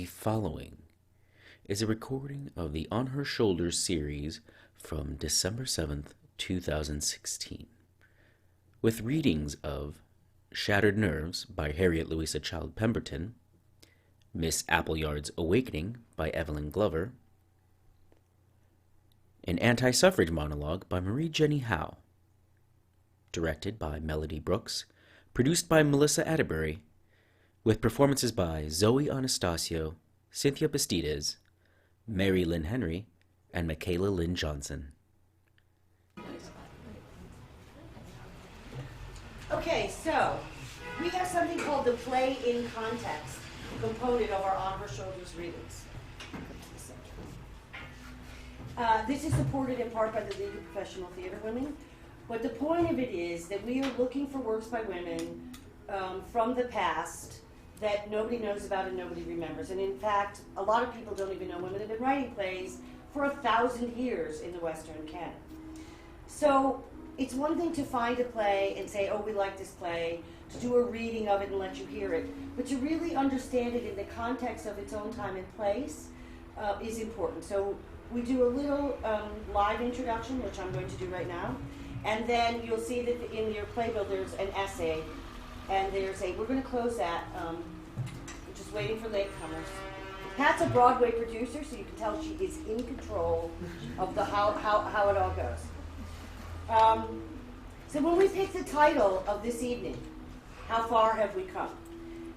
The following is a recording of the On Her Shoulders series from December 7th, 2016, with readings of Shattered Nerves by Harriet Louisa Childe-Pemberton, Miss Appleyard's Awakening by Evelyn Glover, an Anti-suffrage monologue by Jennie Howe, directed by Melody Brooks, produced by Melissa Attebery, with performances by Zoe Anastassiou, Cynthia Bastidas, Lyn Henry, and Mikaela Lynn Johnson. Okay, so we have something called the play in context component of our On Her Shoulders readings. This is supported in part by the League of Professional Theater Women, but the point of it is that we are looking for works by women from the past that nobody knows about and nobody remembers. And in fact, a lot of people don't even know women have been writing plays for 1,000 years in the Western canon. So it's one thing to find a play and say, oh, we like this play, to do a reading of it and let you hear it, but to really understand it in the context of its own time and place is important. So we do a little live introduction, which I'm going to do right now, and then you'll see that in your playbill there's an essay, and there's we're going to close that, we're just waiting for latecomers. Pat's a Broadway producer, so you can tell she is in control of the how it all goes. So when we picked the title of this evening, How Far Have We Come?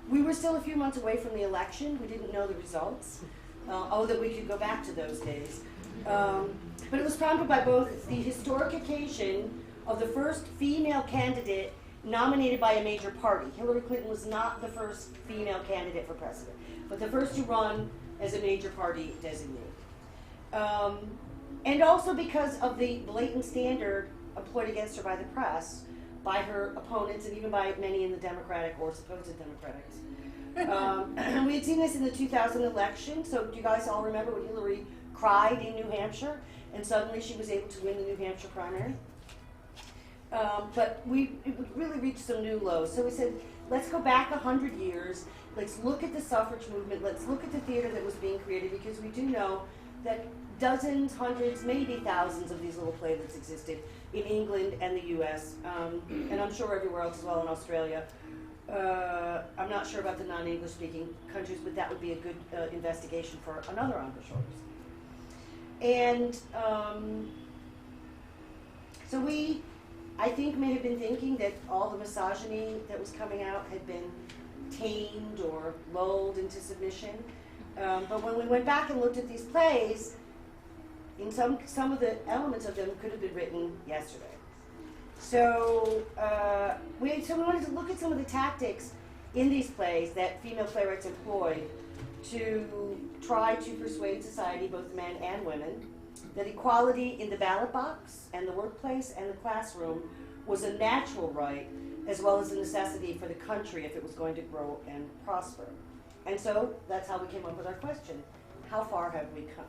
We were still a few months away from the election. We didn't know the results. That we could go back to those days. But it was prompted by both the historic occasion of the first female candidate nominated by a major party. Hillary Clinton was not the first female candidate for president, but the first to run as a major party designee. And also because of the blatant standard employed against her by the press, by her opponents, and even by many in the Democratic or supposed Democrats. We had seen this in the 2000 election, so do you guys all remember when Hillary cried in New Hampshire, and suddenly she was able to win the New Hampshire primary? But it would really reach some new lows. So we said, let's go back 100 years, let's look at the suffrage movement, let's look at the theater that was being created, because we do know that dozens, hundreds, maybe thousands of these little playlets existed in England and the US, and I'm sure everywhere else as well in Australia. I'm not sure about the non-English speaking countries, but that would be a good investigation for another On Her Shoulders. And so we, I think, may have been thinking that all the misogyny that was coming out had been tamed or lulled into submission. But when we went back and looked at these plays, in some of the elements of them could have been written yesterday. So we wanted to look at some of the tactics in these plays that female playwrights employed to try to persuade society, both men and women, that equality in the ballot box and the workplace and the classroom was a natural right, as well as a necessity for the country if it was going to grow and prosper. And so that's how we came up with our question: how far have we come?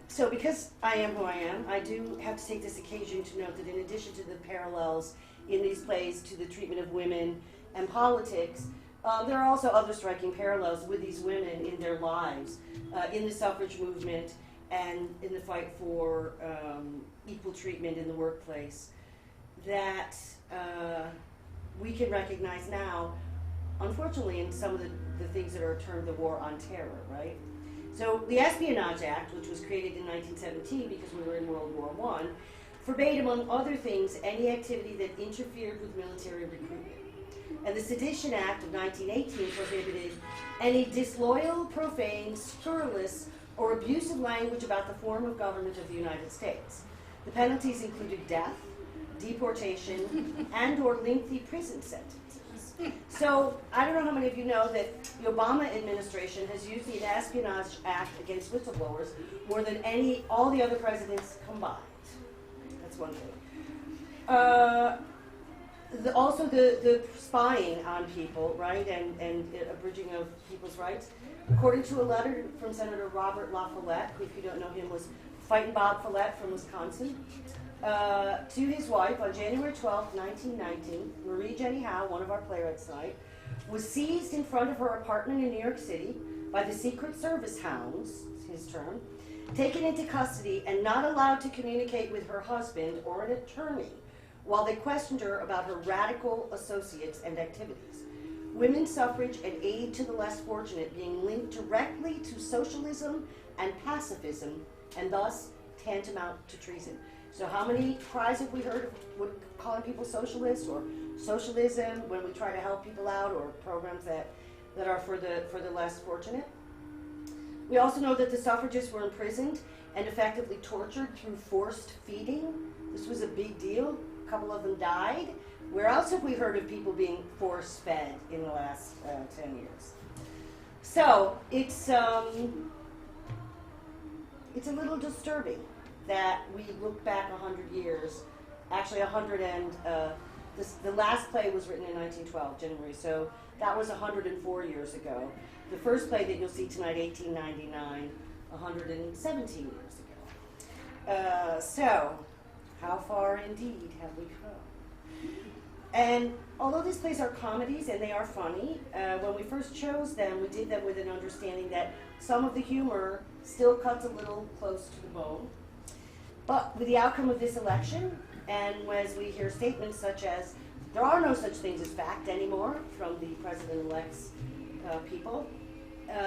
So because I am who I am, I do have to take this occasion to note that in addition to the parallels in these plays to the treatment of women and politics, there are also other striking parallels with these women in their lives, in the suffrage movement and in the fight for equal treatment in the workplace, that we can recognize now, unfortunately, in some of the things that are termed the war on terror, right? So the Espionage Act, which was created in 1917 because we were in World War I, forbade, among other things, any activity that interfered with military recruitment. And the Sedition Act of 1918 prohibited any disloyal, profane, scurrilous, or abusive language about the form of government of the United States. The penalties included death, deportation, and or lengthy prison sentences. So I don't know how many of you know that the Obama administration has used the Espionage Act against whistleblowers more than all the other presidents combined. That's one thing. Also the spying on people, right, and abridging of people's rights. According to a letter from Senator Robert La Follette, who, if you don't know him, was Fightin' Bob Follette from Wisconsin, to his wife on January 12, 1919, Jennie Howe, one of our playwrights tonight, was seized in front of her apartment in New York City by the Secret Service hounds, his term, taken into custody and not allowed to communicate with her husband or an attorney while they questioned her about her radical associates and activities. Women's suffrage and aid to the less fortunate being linked directly to socialism and pacifism, and thus tantamount to treason. So how many cries have we heard of calling people socialists or socialism when we try to help people out, or programs that are for the less fortunate? We also know that the suffragists were imprisoned and effectively tortured through forced feeding. This was a big deal. A couple of them died. Where else have we heard of people being force-fed in the last 10 years? So it's a little disturbing that we look back 100 years, actually 100 and, the last play was written in 1912, January, so that was 104 years ago. The first play that you'll see tonight, 1899, 117 years ago. So, how far indeed have we come? And although these plays are comedies and they are funny, when we first chose them, we did them with an understanding that some of the humor still cuts a little close to the bone. But with the outcome of this election, and as we hear statements such as, there are no such things as fact anymore from the president-elect's people,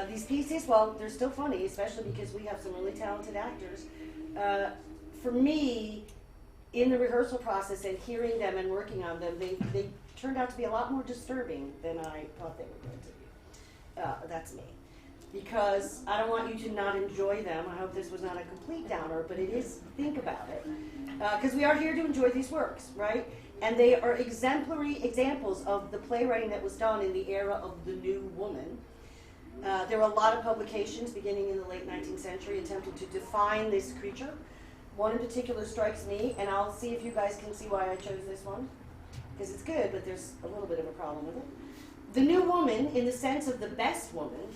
these pieces, well, they're still funny, especially because we have some really talented actors. For me, in the rehearsal process and hearing them and working on them, they turned out to be a lot more disturbing than I thought they were going to be. That's me. Because I don't want you to not enjoy them. I hope this was not a complete downer, but it is, think about it. Because we are here to enjoy these works, right? And they are exemplary examples of the playwriting that was done in the era of the new woman. There were a lot of publications beginning in the late 19th century attempting to define this creature. One in particular strikes me, and I'll see if you guys can see why I chose this one. Because it's good, but there's a little bit of a problem with it. The new woman, in the sense of the best woman,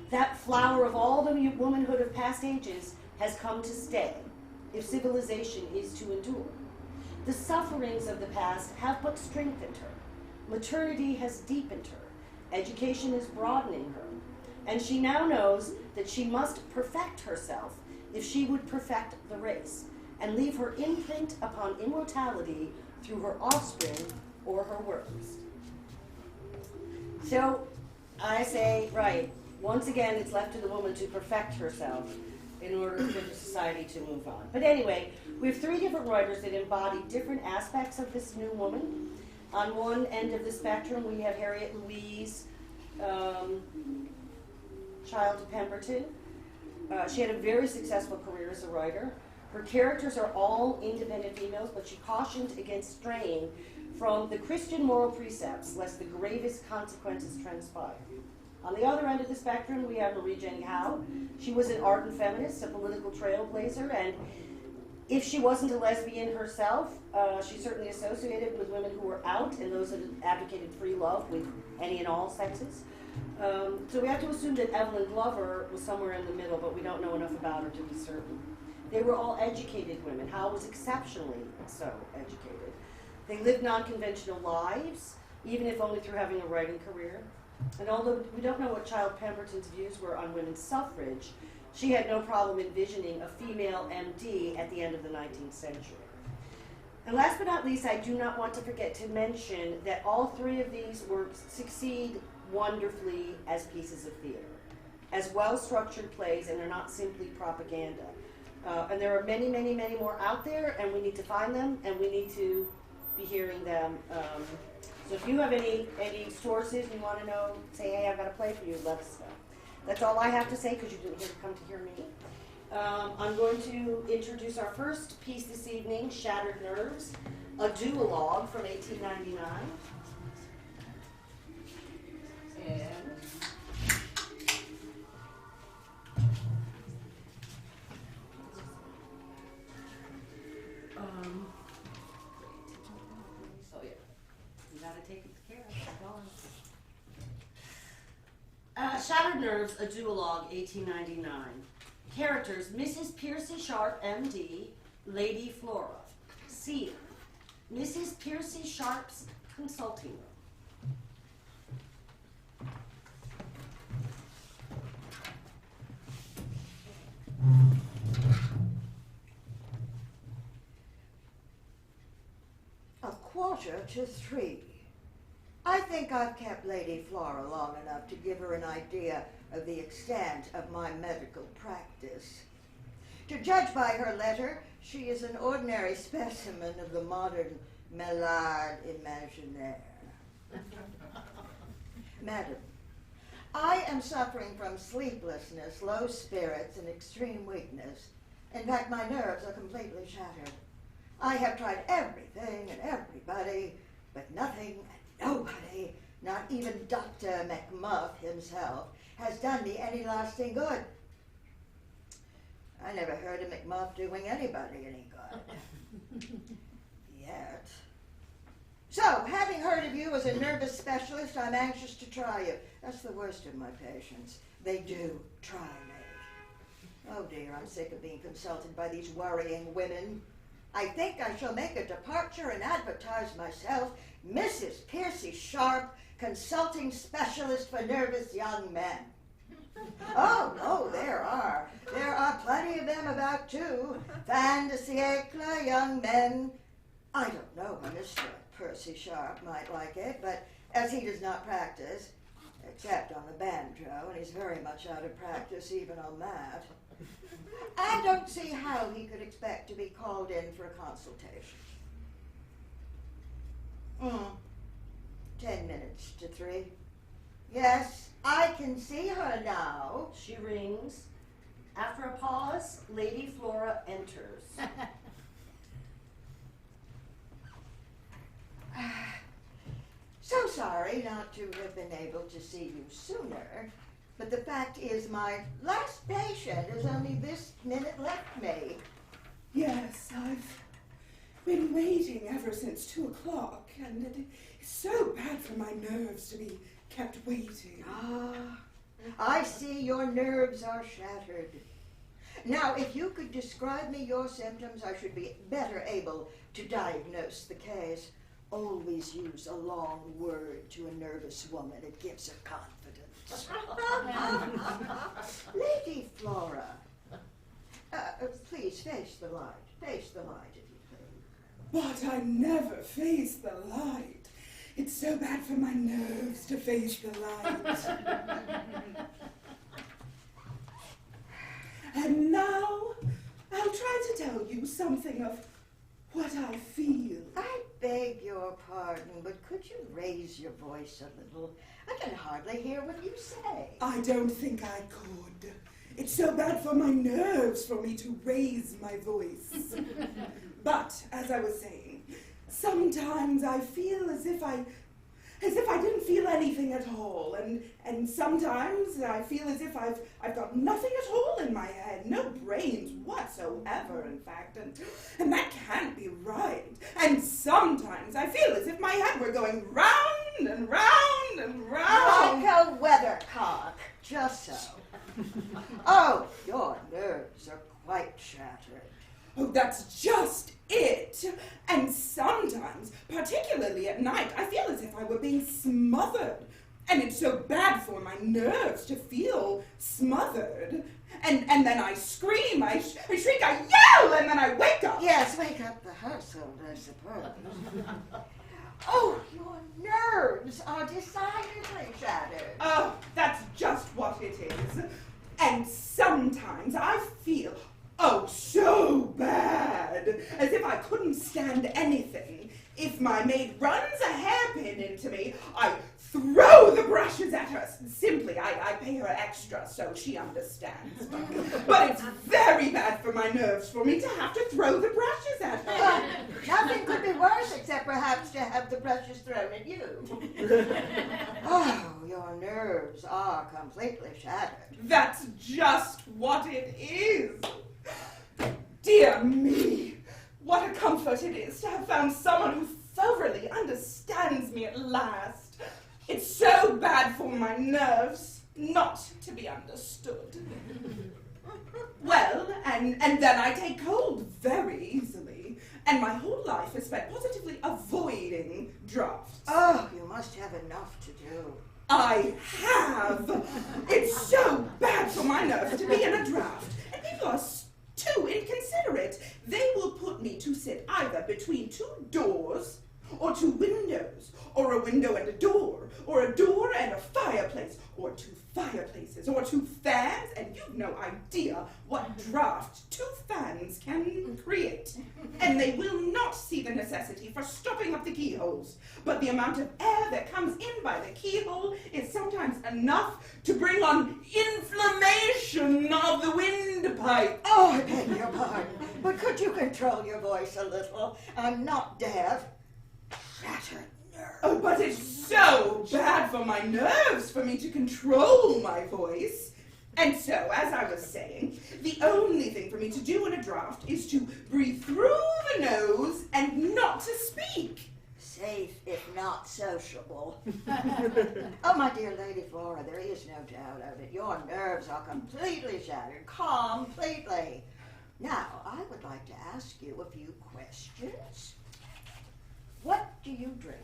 that flower of all the womanhood of past ages, has come to stay, if civilization is to endure. The sufferings of the past have but strengthened her. Maternity has deepened her. Education is broadening her. And she now knows that she must perfect herself if she would perfect the race, and leave her imprint upon immortality through her offspring or her works. So I say, right, once again, it's left to the woman to perfect herself in order for the society to move on. But anyway, we have three different writers that embody different aspects of this new woman. On one end of the spectrum, we have Harriet Louise Childe-Pemberton. She had a very successful career as a writer. Her characters are all independent females, but she cautioned against straying from the Christian moral precepts, lest the gravest consequences transpire. On the other end of the spectrum, we have Jennie Howe. She was an ardent feminist, a political trailblazer, and if she wasn't a lesbian herself, she certainly associated with women who were out and those that advocated free love with any and all sexes. So we have to assume that Evelyn Glover was somewhere in the middle, but we don't know enough about her to be certain. They were all educated women. Howe was exceptionally so educated. They lived non-conventional lives, even if only through having a writing career. And although we don't know what Childe-Pemberton's views were on women's suffrage, she had no problem envisioning a female MD at the end of the 19th century. And last but not least, I do not want to forget to mention that all three of these works succeed wonderfully as pieces of theater, as well-structured plays, and they're not simply propaganda. And there are many, many, many more out there, and we need to find them, and we need to be hearing them. So if you have any sources you want to know, say, hey, I've got a play for you, let us know. That's all I have to say, because you didn't come to hear me. I'm going to introduce our first piece this evening, Shattered Nerves, a duologue from 1899. And oh yeah, you gotta take care of it. Shattered Nerves, a duologue, 1899. Characters: Mrs. Piercy Sharp, M.D., Lady Flora. Scene: Mrs. Piercy Sharp's consulting room. 1:45. I think I've kept Lady Flora long enough to give her an idea of the extent of my medical practice. To judge by her letter, she is an ordinary specimen of the modern malade imaginaire. Madam, I am suffering from sleeplessness, low spirits, and extreme weakness. In fact, my nerves are completely shattered. I have tried everything and everybody, but nothing and nobody, not even Dr. McMuff himself, has done me any lasting good. I never heard of McMuff doing anybody any good. Yet. So, having heard of you as a nervous specialist, I'm anxious to try you. That's the worst of my patients. They do try me. Oh dear, I'm sick of being consulted by these worrying women. I think I shall make a departure and advertise myself Mrs. Percy Sharp, consulting specialist for nervous young men. Oh, no, there are. There are plenty of them about, too. Fin de siècle, young men. I don't know, Mr. Percy Sharp might like it, but as he does not practice, except on the banjo, and he's very much out of practice even on that, I don't see how he could expect to be called in for a consultation. 3:10. Yes, I can see her now. She rings. After a pause, Lady Flora enters. So sorry not to have been able to see you sooner, but the fact is my last patient has only this minute left me. Yes, I've been waiting ever since 2:00, and it's so bad for my nerves to be kept waiting. Ah, I see your nerves are shattered. Now, if you could describe me your symptoms, I should be better able to diagnose the case. Always use a long word to a nervous woman. It gives her confidence. Lady Flora, please face the light. Face the light, if you please. But I never face the light. It's so bad for my nerves to face the light. And now, I'll try to tell you something of what I feel. I beg your pardon, but could you raise your voice a little? I can hardly hear what you say. I don't think I could. It's so bad for my nerves for me to raise my voice. But, as I was saying, sometimes I feel as if I didn't feel anything at all, and sometimes I feel as if I've got nothing at all in my head, no brains whatsoever, in fact, and that can't be right. And sometimes I feel as if my head were going round and round and round. Like a weathercock, just so. Oh, your nerves are quite shattered. Oh, that's just it. And sometimes, particularly at night, I feel as if I were being smothered. And it's so bad for my nerves to feel smothered. And then I scream, I shriek, I yell, and then I wake up. Yes, wake up the household, I suppose. Oh, your nerves are decidedly shattered. Oh, that's just what it is. And sometimes I feel, oh, so bad, as if I couldn't stand anything. If my maid runs a hairpin into me, I throw the brushes at her. Simply, I pay her extra so she understands. But it's very bad for my nerves for me to have to throw the brushes at her. Nothing could be worse except perhaps to have the brushes thrown at you. Oh, your nerves are completely shattered. That's just what it is. Dear me, what a comfort it is to have found someone who thoroughly understands me at last. It's so bad for my nerves not to be understood. Well, and then I take cold very easily, and my whole life is spent positively avoiding drafts. Oh, you must have enough to do. I have. It's so bad for my nerves to be in a draft, and people are too inconsiderate. They will put me to sit either between two doors or 2 windows, or a window and a door and a fireplace, or 2 fireplaces, or 2 fans, and you've no idea what draft 2 fans can create. And they will not see the necessity for stopping up the keyholes, but the amount of air that comes in by the keyhole is sometimes enough to bring on inflammation of the windpipe. Oh, I beg your pardon, but could you control your voice a little? I'm not deaf. Shattered nerves. Oh, but it's so bad for my nerves for me to control my voice. And so, as I was saying, the only thing for me to do in a draft is to breathe through the nose and not to speak. Safe, if not sociable. Oh, my dear Lady Flora, there is no doubt of it. Your nerves are completely shattered. Completely. Now, I would like to ask you a few questions. What do you drink?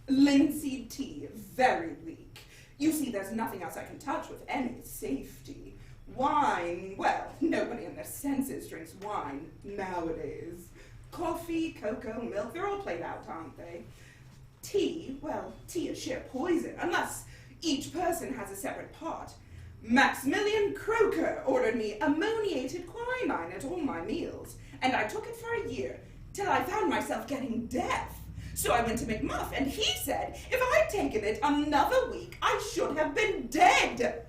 Linseed tea, very weak. You see, there's nothing else I can touch with any safety. Wine, well, nobody in their senses drinks wine nowadays. Coffee, cocoa, milk, they're all played out, aren't they? Tea, well, tea is sheer poison, unless each person has a separate pot. Maximilian Croker ordered me ammoniated quinine at all my meals, and I took it for a year, till I found myself getting deaf. So I went to McMuff, and he said if I'd taken it another week, I should have been dead.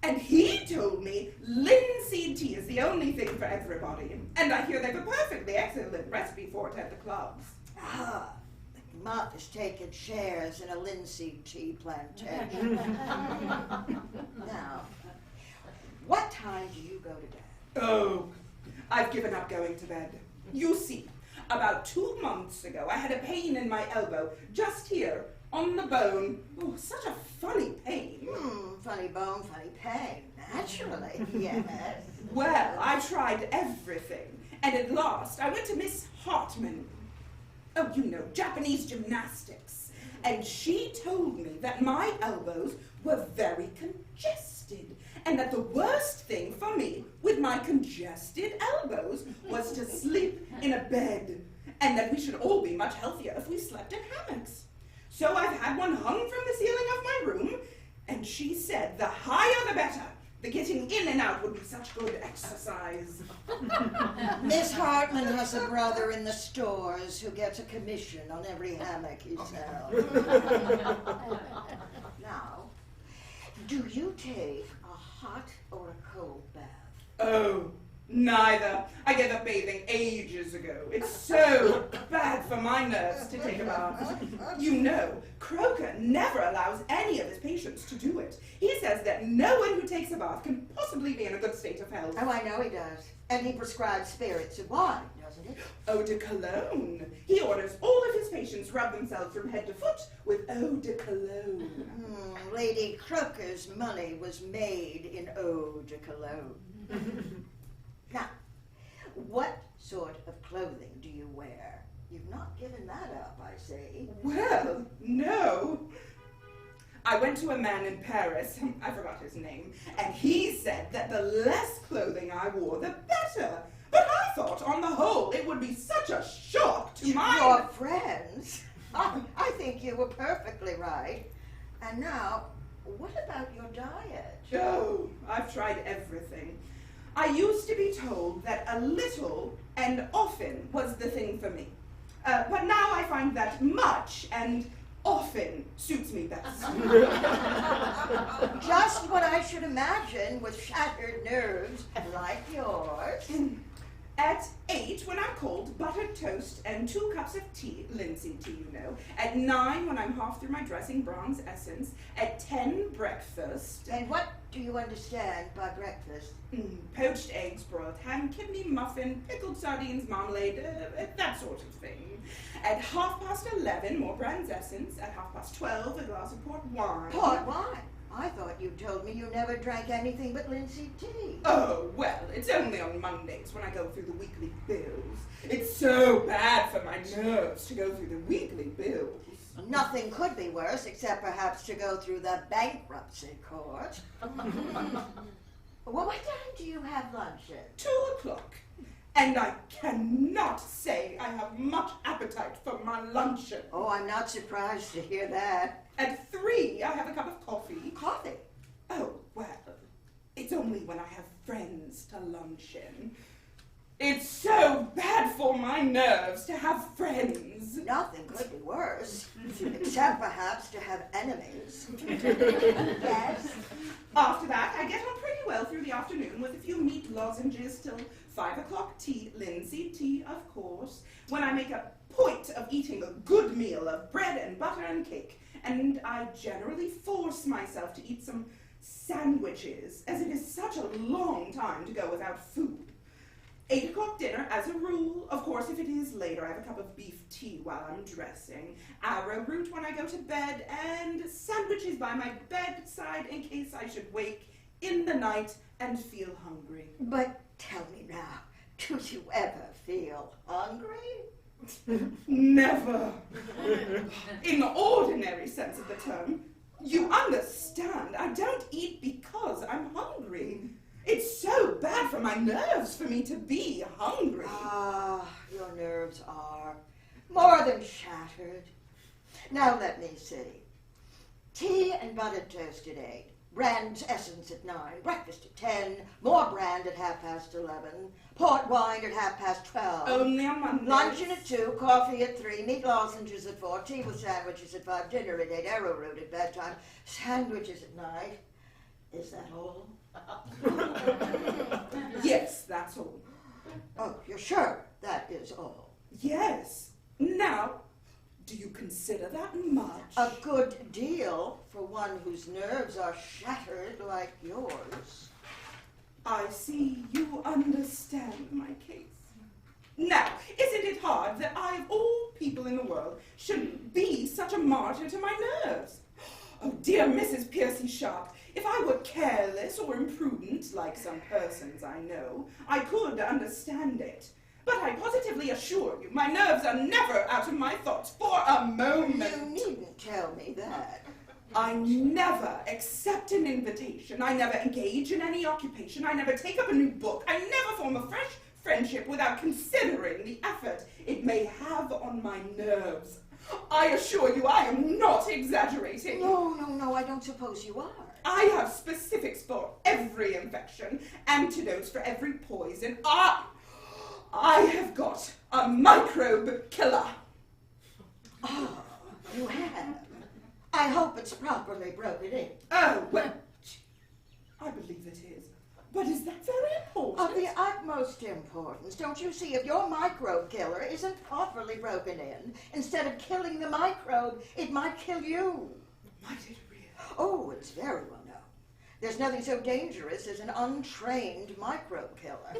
And he told me linseed tea is the only thing for everybody. And I hear they've a perfectly excellent recipe for it at the clubs. Ah, McMuff has taken shares in a linseed tea plantation. Now, what time do you go to bed? Oh, I've given up going to bed. You see, about 2 months ago, I had a pain in my elbow, just here, on the bone. Oh, such a funny pain. Funny bone, funny pain. Naturally, yes. Well, I tried everything, and at last I went to Miss Hartman. Oh, you know, Japanese gymnastics. And she told me that my elbows were very congested, and that the worst thing for me with my congested elbows was to sleep in a bed, and that we should all be much healthier if we slept in hammocks. So I've had one hung from the ceiling of my room, and she said the higher the better. The getting in and out would be such good exercise. Miss Hartman has a brother in the stores who gets a commission on every hammock he sells. Now, do you take a hot or a cold bath? Oh, neither. I gave up bathing ages ago. It's so bad for my nerves to take a bath. You know, Croker never allows any of his patients to do it. He says that no one who takes a bath can possibly be in a good state of health. Oh, I know he does. And he prescribes spirits and wine, doesn't he? Eau de Cologne. He orders all of his patients rub themselves from head to foot with Eau de Cologne. Lady Croker's money was made in Eau de Cologne. Now, what sort of clothing do you wear? You've not given that up, I see. Well, no. I went to a man in Paris, I forgot his name, and he said that the less clothing I wore, the better. But I thought, on the whole, it would be such a shock to my... Your friends? I think you were perfectly right. And now, what about your diet? Oh, I've tried everything. I used to be told that a little and often was the thing for me. But now I find that much and often suits me best. Just what I should imagine with shattered nerves like yours. At 8, when I'm cold, buttered toast and 2 cups of tea, linseed tea, you know. At 9, when I'm half through my dressing, bronze essence. At 10, breakfast. And what do you understand by breakfast? Poached eggs, broiled ham, kidney muffin, pickled sardines, marmalade, that sort of thing. At 11:30, more bronze essence. At 12:30, a glass of port wine. Port wine? I thought you told me you never drank anything but linseed tea. Oh, well, it's only on Mondays when I go through the weekly bills. It's so bad for my nerves to go through the weekly bills. Nothing could be worse, except perhaps to go through the bankruptcy court. Well, what time do you have lunch at? 2 o'clock. And I cannot say I have much appetite for my luncheon. Oh, I'm not surprised to hear that. At 3, I have a cup of coffee. Coffee? Oh, well, it's only when I have friends to luncheon. It's so bad for my nerves to have friends. Nothing could be worse, except perhaps to have enemies. Yes? After that, I get on pretty well through the afternoon with a few meat lozenges till 5 o'clock tea, linseed tea, of course, when I make a point of eating a good meal of bread and butter and cake, and I generally force myself to eat some sandwiches, as it is such a long time to go without food. 8 o'clock dinner, as a rule. Of course, if it is later, I have a cup of beef tea while I'm dressing, arrowroot when I go to bed, and sandwiches by my bedside in case I should wake in the night and feel hungry. But tell me now, do you ever feel hungry? Never. In the ordinary sense of the term, you understand, I don't eat because I'm hungry. It's so bad for my nerves for me to be hungry. Ah, your nerves are more than shattered. Now let me see. Tea and buttered toast at 8. Brand's essence at 9. Breakfast at 10. More brand at 11:30. Port wine at 12:30. Only on Mondays. Luncheon at 2. Coffee at 3. Meat lozenges at 4. Tea with sandwiches at 5. Dinner at 8. Arrowroot at bedtime. Sandwiches at night. Is that all? Yes, that's all. Oh, you're sure that is all? Yes. Now, do you consider that much? A good deal for one whose nerves are shattered like yours. I see you understand my case. Now, isn't it hard that I, of all people in the world, should be such a martyr to my nerves? Oh, dear Mrs. Piercy Sharp, if I were careless or imprudent, like some persons I know, I could understand it. But I positively assure you, my nerves are never out of my thoughts for a moment. You needn't tell me that. I never accept an invitation. I never engage in any occupation. I never take up a new book. I never form a fresh friendship without considering the effort it may have on my nerves. I assure you I am not exaggerating. No, I don't suppose you are. I have specifics for every infection, antidotes for every poison. I have got a microbe killer. Oh, you have. I hope it's properly broken in. Oh, well, I believe it is. But is that very important? Of the utmost importance. Don't you see, if your microbe killer isn't properly broken in, instead of killing the microbe, it might kill you. Might it really? Oh, it's very well known. There's nothing so dangerous as an untrained microbe killer.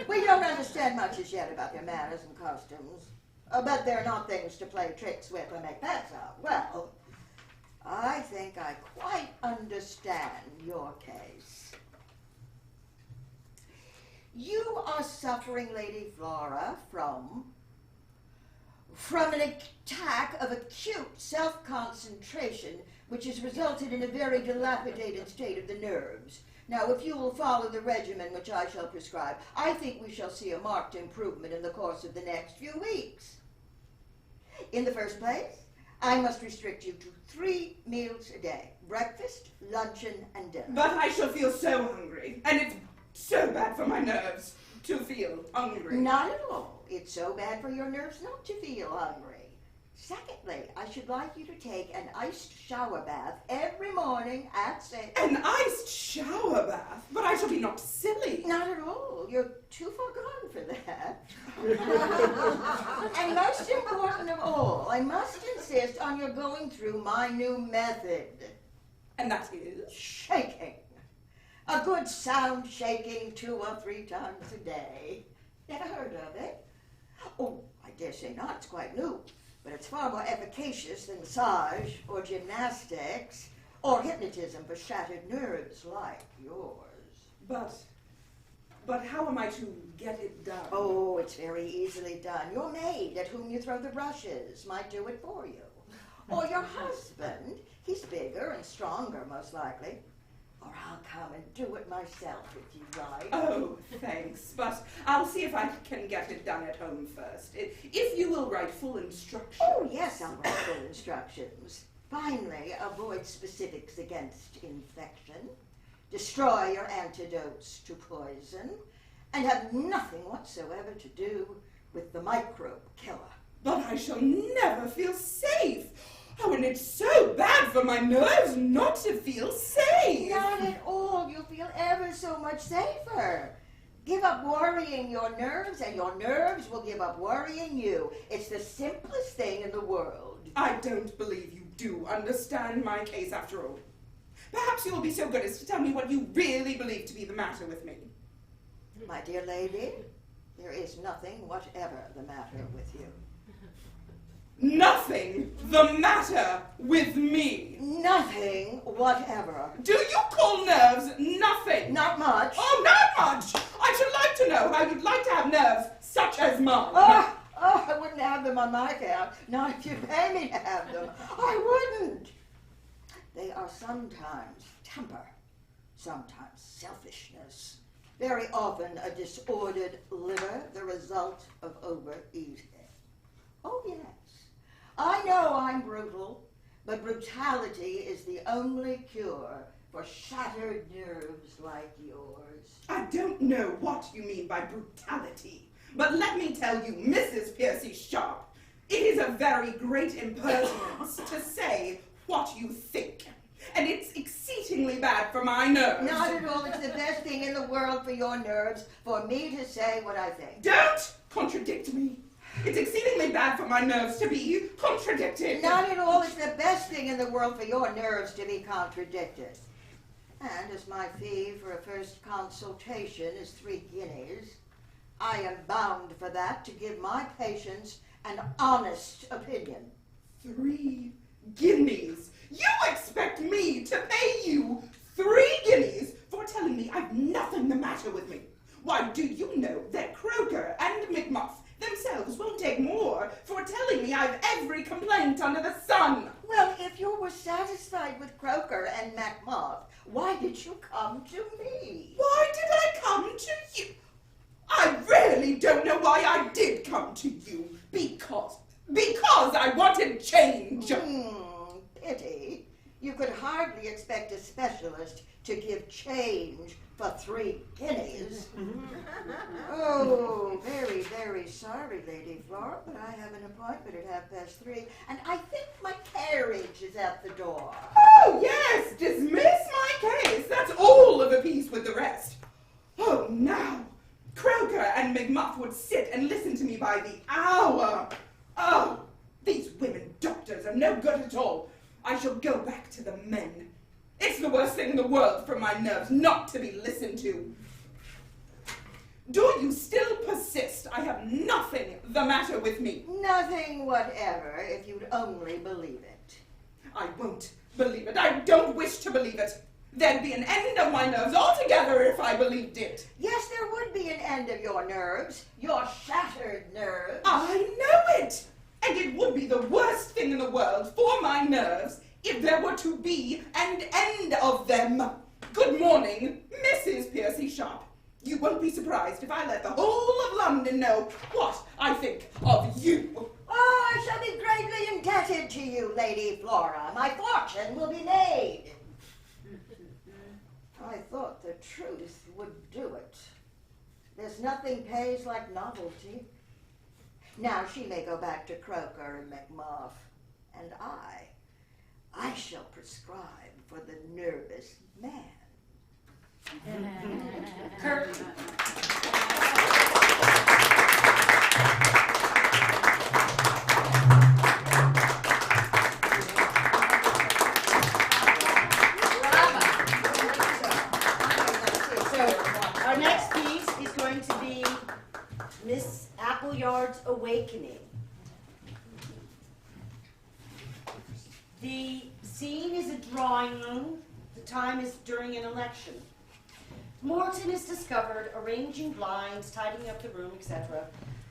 We don't understand much as yet about their manners and costumes. But they're not things to play tricks with or make bets of. Well, I think I quite understand your case. You are suffering, Lady Flora, from an attack of acute self-concentration which has resulted in a very dilapidated state of the nerves. Now, if you will follow the regimen which I shall prescribe, I think we shall see a marked improvement in the course of the next few weeks. In the first place, I must restrict you to 3 meals a day: breakfast, luncheon, and dinner. But I shall feel so hungry, and it's so bad for my nerves to feel hungry. Not at all. It's so bad for your nerves not to feel hungry. Secondly, I should like you to take an iced shower bath every morning at 6. An iced shower bath? But I shall be knocked silly. Not at all. You're too far gone for that. And most important of all, I must insist on your going through my new method. And that is? Shaking. A good sound shaking 2 or 3 times a day. Never heard of it? Oh, I dare say not. It's quite new. But it's far more efficacious than massage or gymnastics or hypnotism for shattered nerves like yours. But how am I to get it done? Oh, it's very easily done. Your maid, at whom you throw the brushes, might do it for you. Or your husband. He's bigger and stronger, most likely. Or I'll come and do it myself if you like. Oh, thanks, but I'll see if I can get it done at home first. If you will write full instructions. Oh, yes, I'll write full instructions. Finally, avoid specifics against infection. Destroy your antidotes to poison. And have nothing whatsoever to do with the microbe killer. But I shall never feel safe. Oh, and it's so bad for my nerves not to feel safe. Not at all. You'll feel ever so much safer. Give up worrying your nerves, and your nerves will give up worrying you. It's the simplest thing in the world. I don't believe you do understand my case after all. Perhaps you will be so good as to tell me what you really believe to be the matter with me. My dear lady, there is nothing whatever the matter with you. Nothing the matter with me. Nothing whatever. Do you call nerves nothing? Not much. Oh, not much. I should like to know how you'd like to have nerves such as mine. Oh, I wouldn't have them on my account. Not if you pay me to have them. I wouldn't. They are sometimes temper, sometimes selfishness. Very often a disordered liver, the result of overeating. Oh, yes. I know I'm brutal, but brutality is the only cure for shattered nerves like yours. I don't know what you mean by brutality, but let me tell you, Mrs. Piercy Sharp, it is a very great impertinence to say what you think, and it's exceedingly bad for my nerves. Not at all. It's the best thing in the world for your nerves, for me to say what I think. Don't contradict me. It's exceedingly bad for my nerves to be contradicted. Not at all. It's the best thing in the world for your nerves to be contradicted. And as my fee for a first consultation is 3 guineas, I am bound for that to give my patients an honest opinion. 3 guineas? You expect me to pay you 3 guineas for telling me I've nothing the matter with me? Why, do you know that Croker and McMuff themselves won't take more for telling me I've every complaint under the sun? Well, if you were satisfied with Croker and McMuff, why did you come to me? Why did I come to you? I really don't know why I did come to you. Because I wanted change. Pity. You could hardly expect a specialist to give change for 3 guineas. Oh, very, very sorry, Lady Flora, but I have an appointment at 3:30, and I think my carriage is at the door. Oh, yes, dismiss my case. That's all of a piece with the rest. Oh, now, Croker and McMuff would sit and listen to me by the hour. Oh, these women doctors are no good at all. I shall go back to the men. It's the worst thing in the world for my nerves not to be listened to. Do you still persist I have nothing the matter with me? Nothing whatever, if you'd only believe it. I won't believe it. I don't wish to believe it. There'd be an end of my nerves altogether if I believed it. Yes, there would be an end of your nerves, your shattered nerves. I know it. And it would be the worst thing in the world for my nerves if there were to be an end of them. Good morning, Mrs. Piercy Sharp. You won't be surprised if I let the whole of London know what I think of you. Oh, I shall be greatly indebted to you, Lady Flora. My fortune will be made. I thought the truth would do it. There's nothing pays like novelty. Now she may go back to Croker and McMuff, and I shall prescribe for the nervous man. Kirk. So our next piece is going to be Miss Appleyard's Awakening. The scene is a drawing room. The time is during an election. Morton is discovered arranging blinds, tidying up the room, etc.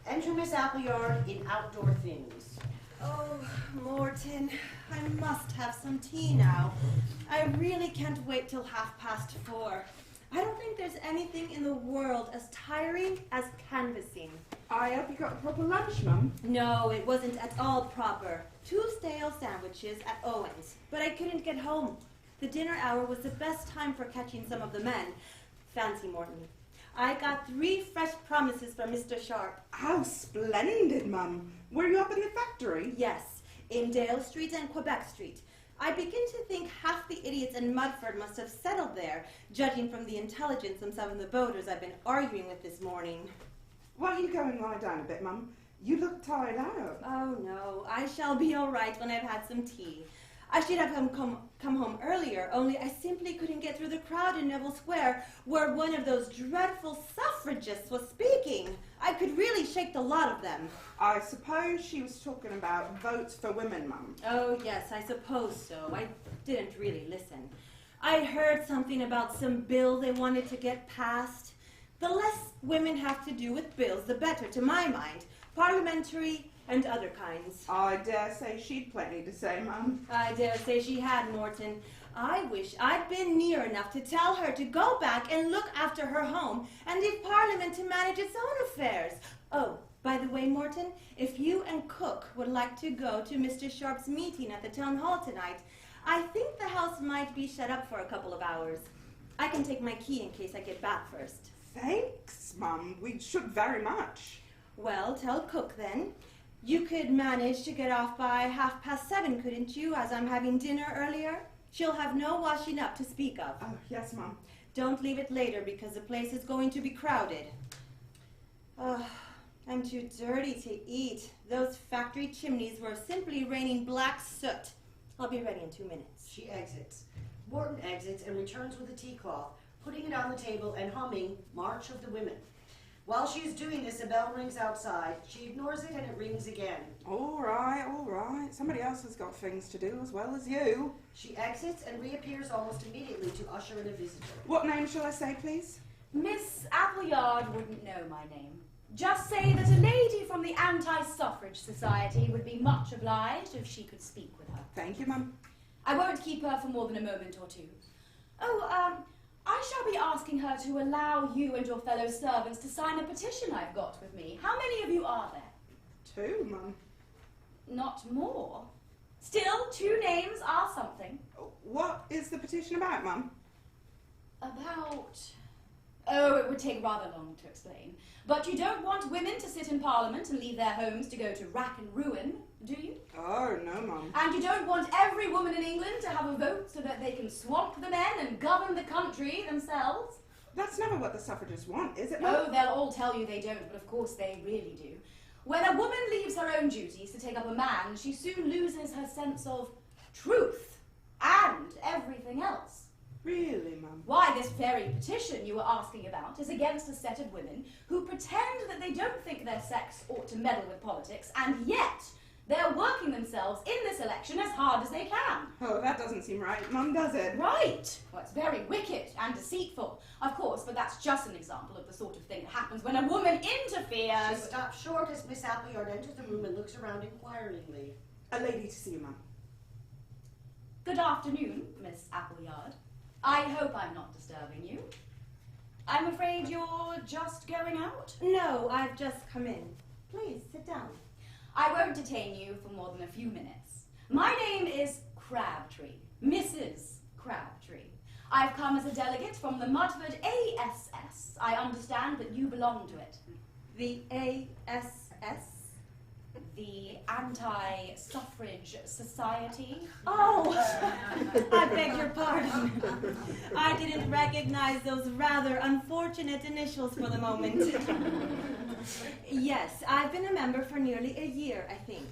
Enter Miss Appleyard in outdoor things. Oh, Morton, I must have some tea now. I really can't wait till 4:30. I don't think there's anything in the world as tiring as canvassing. I hope you got a proper lunch, Mum. No, it wasn't at all proper. 2 stale sandwiches at Owen's, but I couldn't get home. The dinner hour was the best time for catching some of the men. Fancy, Morton. I got 3 fresh promises from Mr. Sharp. How splendid, Mum. Were you up in the factory? Yes, in Dale Street and Quebec Street. I begin to think half the idiots in Mudford must have settled there, judging from the intelligence of some of the voters I've been arguing with this morning. Why don't you go and lie down a bit, Mum? You look tired out. Oh, no, I shall be all right when I've had some tea. I should have come home earlier, only I simply couldn't get through the crowd in Neville Square where one of those dreadful suffragists was speaking. I could really shake the lot of them. I suppose she was talking about votes for women, Mum. Oh, yes, I suppose so. I didn't really listen. I heard something about some bill they wanted to get passed. The less women have to do with bills, the better, to my mind. Parliamentary and other kinds. I dare say she'd plenty to say, Mum. I dare say she had, Morton. I wish I'd been near enough to tell her to go back and look after her home and leave Parliament to manage its own affairs. Oh, by the way, Morton, if you and Cook would like to go to Mr. Sharp's meeting at the town hall tonight, I think the house might be shut up for a couple of hours. I can take my key in case I get back first. Thanks, Mum. We should very much. Well, tell Cook then. You could manage to get off by 7:30, couldn't you, as I'm having dinner earlier? She'll have no washing up to speak of. Oh, yes, Mum. Don't leave it later, because the place is going to be crowded. Oh, I'm too dirty to eat. Those factory chimneys were simply raining black soot. I'll be ready in 2 minutes. She exits. Morton exits and returns with a tea cloth, putting it on the table and humming March of the Women. While she is doing this, a bell rings outside. She ignores it and it rings again. All right, all right. Somebody else has got things to do as well as you. She exits and reappears almost immediately to usher in a visitor. What name shall I say, please? Miss Appleyard wouldn't know my name. Just say that a lady from the Anti-Suffrage Society would be much obliged if she could speak with her. Thank you, Mum. I won't keep her for more than a moment or two. Oh, I shall be asking her to allow you and your fellow servants to sign a petition I've got with me. How many of you are there? 2, Mum. Not more. Still, 2 names are something. What is the petition about, Mum? About... Oh, it would take rather long to explain. But you don't want women to sit in Parliament and leave their homes to go to rack and ruin, do you? Oh, no, Mum. And you don't want every woman in England to have a vote so that they can swamp the men and govern the country themselves? That's never what the suffragists want, is it, Mum? Oh, they'll all tell you they don't, but of course they really do. When a woman leaves her own duties to take up a man, she soon loses her sense of truth and everything else. Really, Mum? Why, this very petition you were asking about is against a set of women who pretend that they don't think their sex ought to meddle with politics, and yet they're working themselves in this election as hard as they can. Oh, that doesn't seem right, Mum, does it? Right. Well, it's very wicked and deceitful, of course, but that's just an example of the sort of thing that happens when a woman interferes. She stops short as Miss Appleyard enters the room and looks around inquiringly. A lady to see you, Mum. Good afternoon, Miss Appleyard. I hope I'm not disturbing you. I'm afraid you're just going out? No, I've just come in. Please, sit down. I won't detain you for more than a few minutes. My name is Crabtree, Mrs. Crabtree. I've come as a delegate from the Mudford ASS. I understand that you belong to it. The ASS? The Anti-Suffrage Society. Oh, I beg your pardon. I didn't recognize those rather unfortunate initials for the moment. Yes, I've been a member for nearly a year, I think.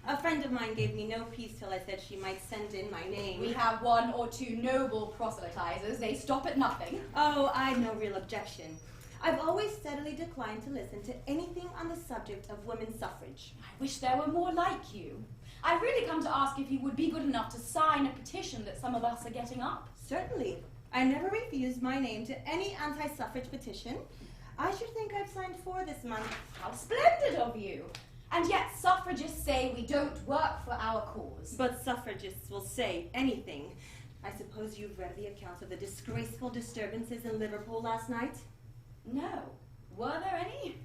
A friend of mine gave me no peace till I said she might send in my name. We have 1 or 2 noble proselytizers. They stop at nothing. Oh, I'd no real objection. I've always steadily declined to listen to anything on the subject of women's suffrage. I wish there were more like you. I've really come to ask if you would be good enough to sign a petition that some of us are getting up. Certainly. I never refused my name to any anti-suffrage petition. I should think I've signed 4 this month. How splendid of you! And yet suffragists say we don't work for our cause. But suffragists will say anything. I suppose you've read the accounts of the disgraceful disturbances in Liverpool last night? No. Were there any?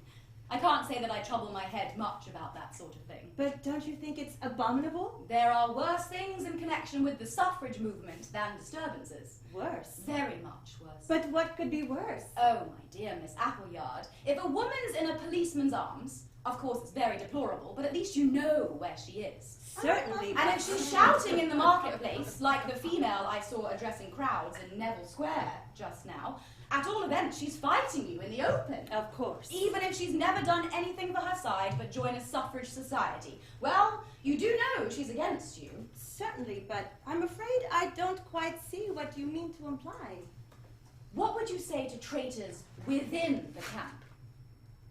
I can't say that I trouble my head much about that sort of thing. But don't you think it's abominable? There are worse things in connection with the suffrage movement than disturbances. Worse. Very much worse. But what could be worse? Oh, my dear Miss Appleyard, if a woman's in a policeman's arms, of course it's very deplorable, but at least you know where she is. Certainly. And if she's shouting in the marketplace, like the female I saw addressing crowds in Neville Square just now, at all events, she's fighting you in the open. Of course. Even if she's never done anything for her side but join a suffrage society. Well, you do know she's against you. Certainly, but I'm afraid I don't quite see what you mean to imply. What would you say to traitors within the camp?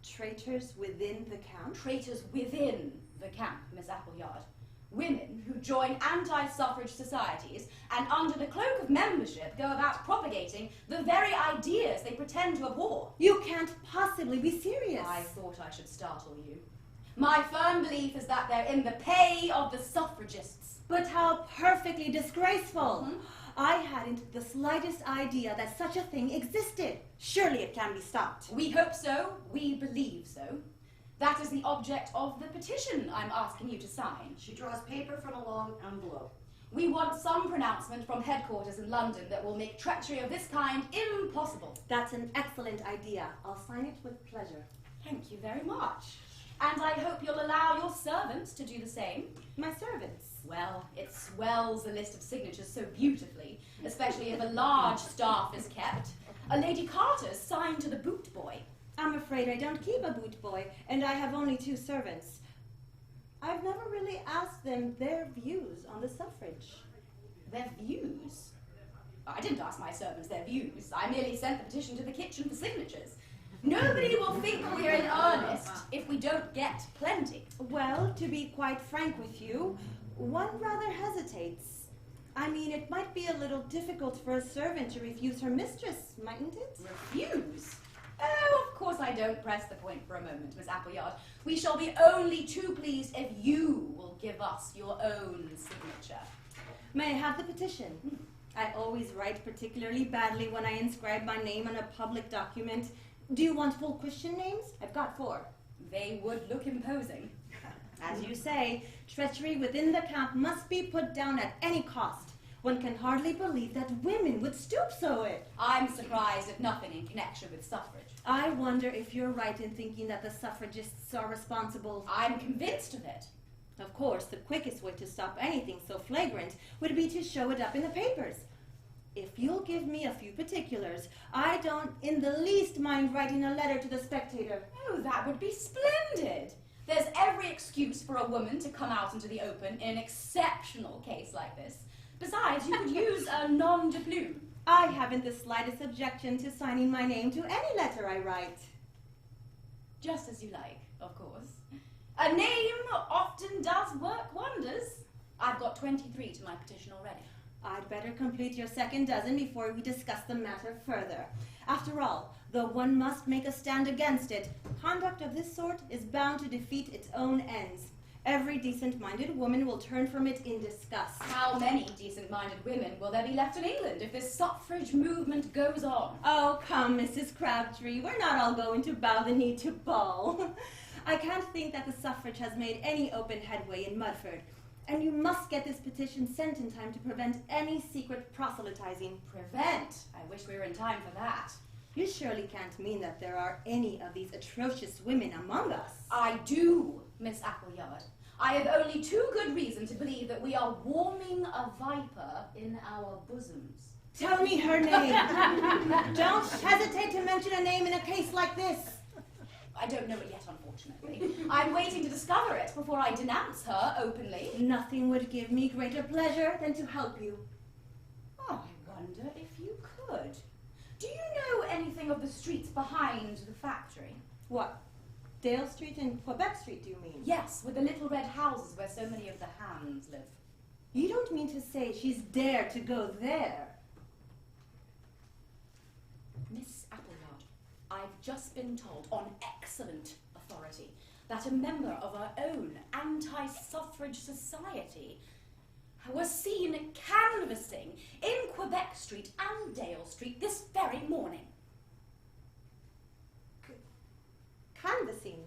Traitors within the camp? Traitors within the camp, Miss Appleyard. Women who join anti-suffrage societies and under the cloak of membership go about propagating the very ideas they pretend to abhor. You can't possibly be serious. I thought I should startle you. My firm belief is that they're in the pay of the suffragists. But how perfectly disgraceful. Mhm. I hadn't the slightest idea that such a thing existed. Surely it can be stopped. We hope so. We believe so. That is the object of the petition I'm asking you to sign. She draws paper from a long envelope. We want some pronouncement from headquarters in London that will make treachery of this kind impossible. That's an excellent idea. I'll sign it with pleasure. Thank you very much. And I hope you'll allow your servants to do the same. My servants. Well, it swells the list of signatures so beautifully, especially if a large staff is kept. A Lady Carter's signed to the boot boy. I'm afraid I don't keep a boot boy, and I have only 2 servants. I've never really asked them their views on the suffrage. Their views? I didn't ask my servants their views. I merely sent the petition to the kitchen for signatures. Nobody will think we're in earnest if we don't get plenty. Well, to be quite frank with you, one rather hesitates. I mean, it might be a little difficult for a servant to refuse her mistress, mightn't it? Refuse? Oh, of course I don't press the point for a moment, Miss Appleyard. We shall be only too pleased if you will give us your own signature. May I have the petition? I always write particularly badly when I inscribe my name on a public document. Do you want full Christian names? I've got 4. They would look imposing. As you say, treachery within the camp must be put down at any cost. One can hardly believe that women would stoop so it. I'm surprised at nothing in connection with suffrage. I wonder if you're right in thinking that the suffragists are responsible. I'm convinced of it. Of course, the quickest way to stop anything so flagrant would be to show it up in the papers. If you'll give me a few particulars, I don't in the least mind writing a letter to the Spectator. Oh, that would be splendid. There's every excuse for a woman to come out into the open in an exceptional case like this. Besides, you could use a nom de plume. I haven't the slightest objection to signing my name to any letter I write. Just as you like, of course. A name often does work wonders. I've got 23 to my petition already. I'd better complete your second dozen before we discuss the matter further. After all, though one must make a stand against it, conduct of this sort is bound to defeat its own ends. Every decent-minded woman will turn from it in disgust. How many decent-minded women will there be left in England if this suffrage movement goes on? Oh, come, Mrs. Crabtree, we're not all going to bow the knee to Paul. I can't think that the suffrage has made any open headway in Mudford, and you must get this petition sent in time to prevent any secret proselytizing. Prevent? I wish we were in time for that. You surely can't mean that there are any of these atrocious women among us. I do, Miss Appleyard. I have only too good reason to believe that we are warming a viper in our bosoms. Tell me her name. Don't hesitate to mention a name in a case like this. I don't know it yet, unfortunately. I'm waiting to discover it before I denounce her openly. Nothing would give me greater pleasure than to help you. Oh, I wonder if you could. Do you know anything of the streets behind the factory? What? Dale Street and Quebec Street, do you mean? Yes, with the little red houses where so many of the hands live. You don't mean to say she's dared to go there? Miss Appleyard, I've just been told on excellent authority that a member of our own anti-suffrage society was seen canvassing in Quebec Street and Dale Street this very morning. Canvassing?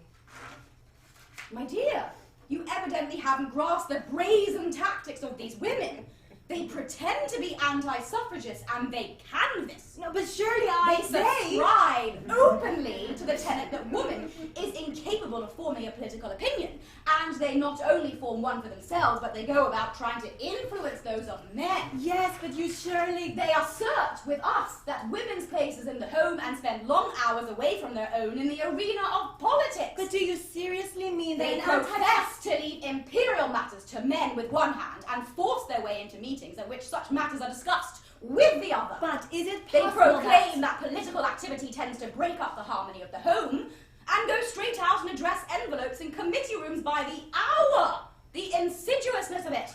My dear, you evidently haven't grasped the brazen tactics of these women. They pretend to be anti-suffragists and they canvass. No, but surely They subscribe openly to the tenet that woman is incapable of forming a political opinion, and they not only form one for themselves, but they go about trying to influence those of men. Yes, but you surely... They assert with us that women's place is in the home and spend long hours away from their own in the arena of politics. But do you seriously mean They profess to leave imperial matters to men with one hand and force their way into meetings at which such matters are discussed with the other. But is it They possible proclaim that political activity tends to break up the harmony of the home and go straight out and address envelopes in committee rooms by the hour. The insidiousness of it.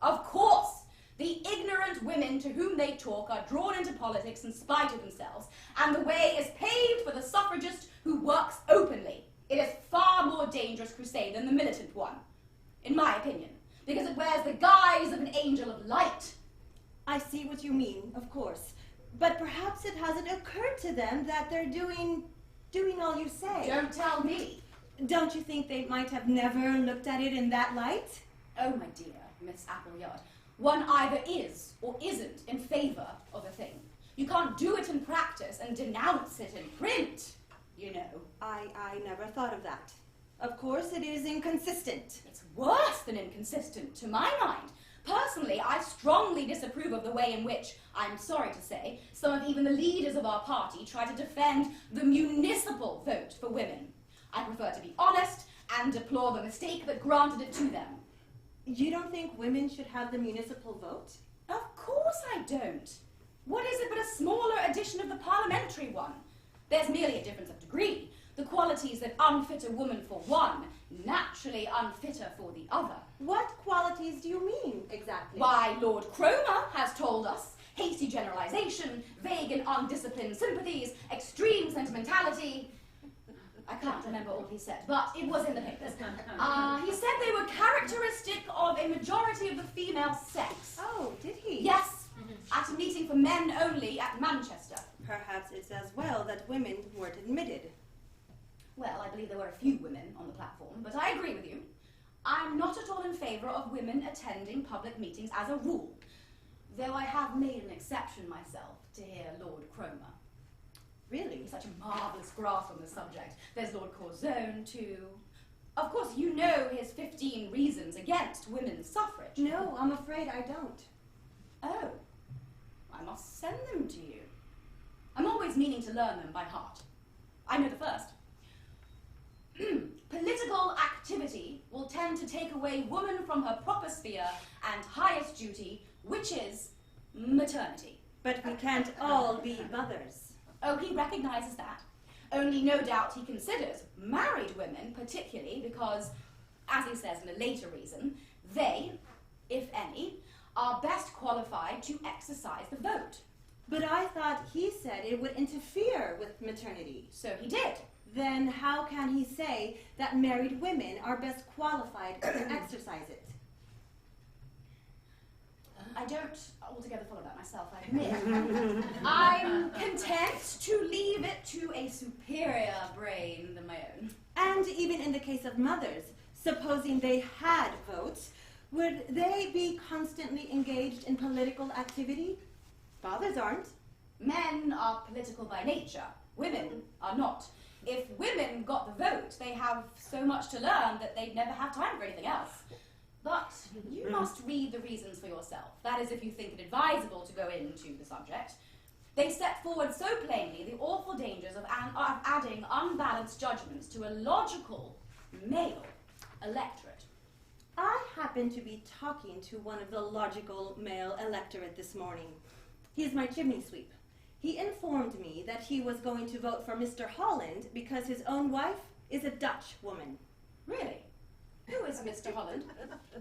Of course, the ignorant women to whom they talk are drawn into politics in spite of themselves, and the way is paved for the suffragist who works openly. It is far more dangerous crusade than the militant one, in my opinion, because it wears the guise of an angel of light. I see what you mean, of course. But perhaps it hasn't occurred to them that they're doing all you say. Don't tell me. Don't you think they might have never looked at it in that light? Oh, my dear Miss Appleyard, one either is or isn't in favour of a thing. You can't do it in practice and denounce it in print, you know. I never thought of that. Of course, it is inconsistent. It's worse than inconsistent, to my mind. Personally, I strongly disapprove of the way in which, I'm sorry to say, some of even the leaders of our party try to defend the municipal vote for women. I prefer to be honest and deplore the mistake that granted it to them. You don't think women should have the municipal vote? Of course I don't. What is it but a smaller edition of the parliamentary one? There's merely a difference of degree. The qualities that unfit a woman for one naturally unfit her for the other. What qualities do you mean, exactly? Why, Lord Cromer has told us hasty generalization, vague and undisciplined sympathies, extreme sentimentality. I can't remember all he said, but it was in the papers. He said they were characteristic of a majority of the female sex. Oh, did he? Yes, at a meeting for men only at Manchester. Perhaps it's as well that women weren't admitted. Well, I believe there were a few women on the platform, but I agree with you. I'm not at all in favour of women attending public meetings as a rule, though I have made an exception myself to hear Lord Cromer. Really, such a marvellous grasp on the subject. There's Lord Curzon, too. Of course, you know his 15 reasons against women's suffrage. No, I'm afraid I don't. Oh, I must send them to you. I'm always meaning to learn them by heart. I know the first. Political activity will tend to take away woman from her proper sphere and highest duty, which is maternity. But we can't all be mothers. Oh, he recognises that. Only no doubt he considers married women particularly because, as he says in a later reason, they, if any, are best qualified to exercise the vote. But I thought he said it would interfere with maternity. So he did. Then how can he say that married women are best qualified to exercise it? I don't altogether follow that myself, I admit. I'm content to leave it to a superior brain than my own. And even in the case of mothers, supposing they had votes, would they be constantly engaged in political activity? Fathers aren't. Men are political by nature. Women are not. If women got the vote, they have so much to learn that they'd never have time for anything else. But you must read the reasons for yourself. That is, if you think it advisable to go into the subject. They set forward so plainly the awful dangers of adding unbalanced judgments to a logical male electorate. I happened to be talking to one of the logical male electorate this morning. He is my chimney sweep. He informed me that he was going to vote for Mr. Holland because his own wife is a Dutch woman. Really? Who is Mr. Holland?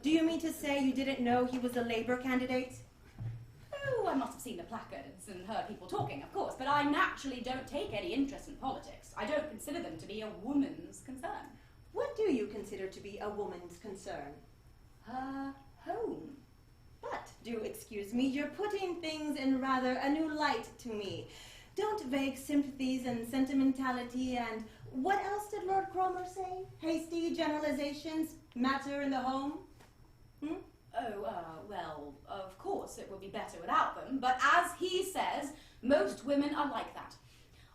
Do you mean to say you didn't know he was a Labour candidate? Oh, I must have seen the placards and heard people talking, of course, but I naturally don't take any interest in politics. I don't consider them to be a woman's concern. What do you consider to be a woman's concern? Her home. But, do excuse me, you're putting things in rather a new light to me. Don't vague sympathies and sentimentality and what else did Lord Cromer say? Hasty generalizations matter in the home? Well, of course it would be better without them, but as he says, most women are like that.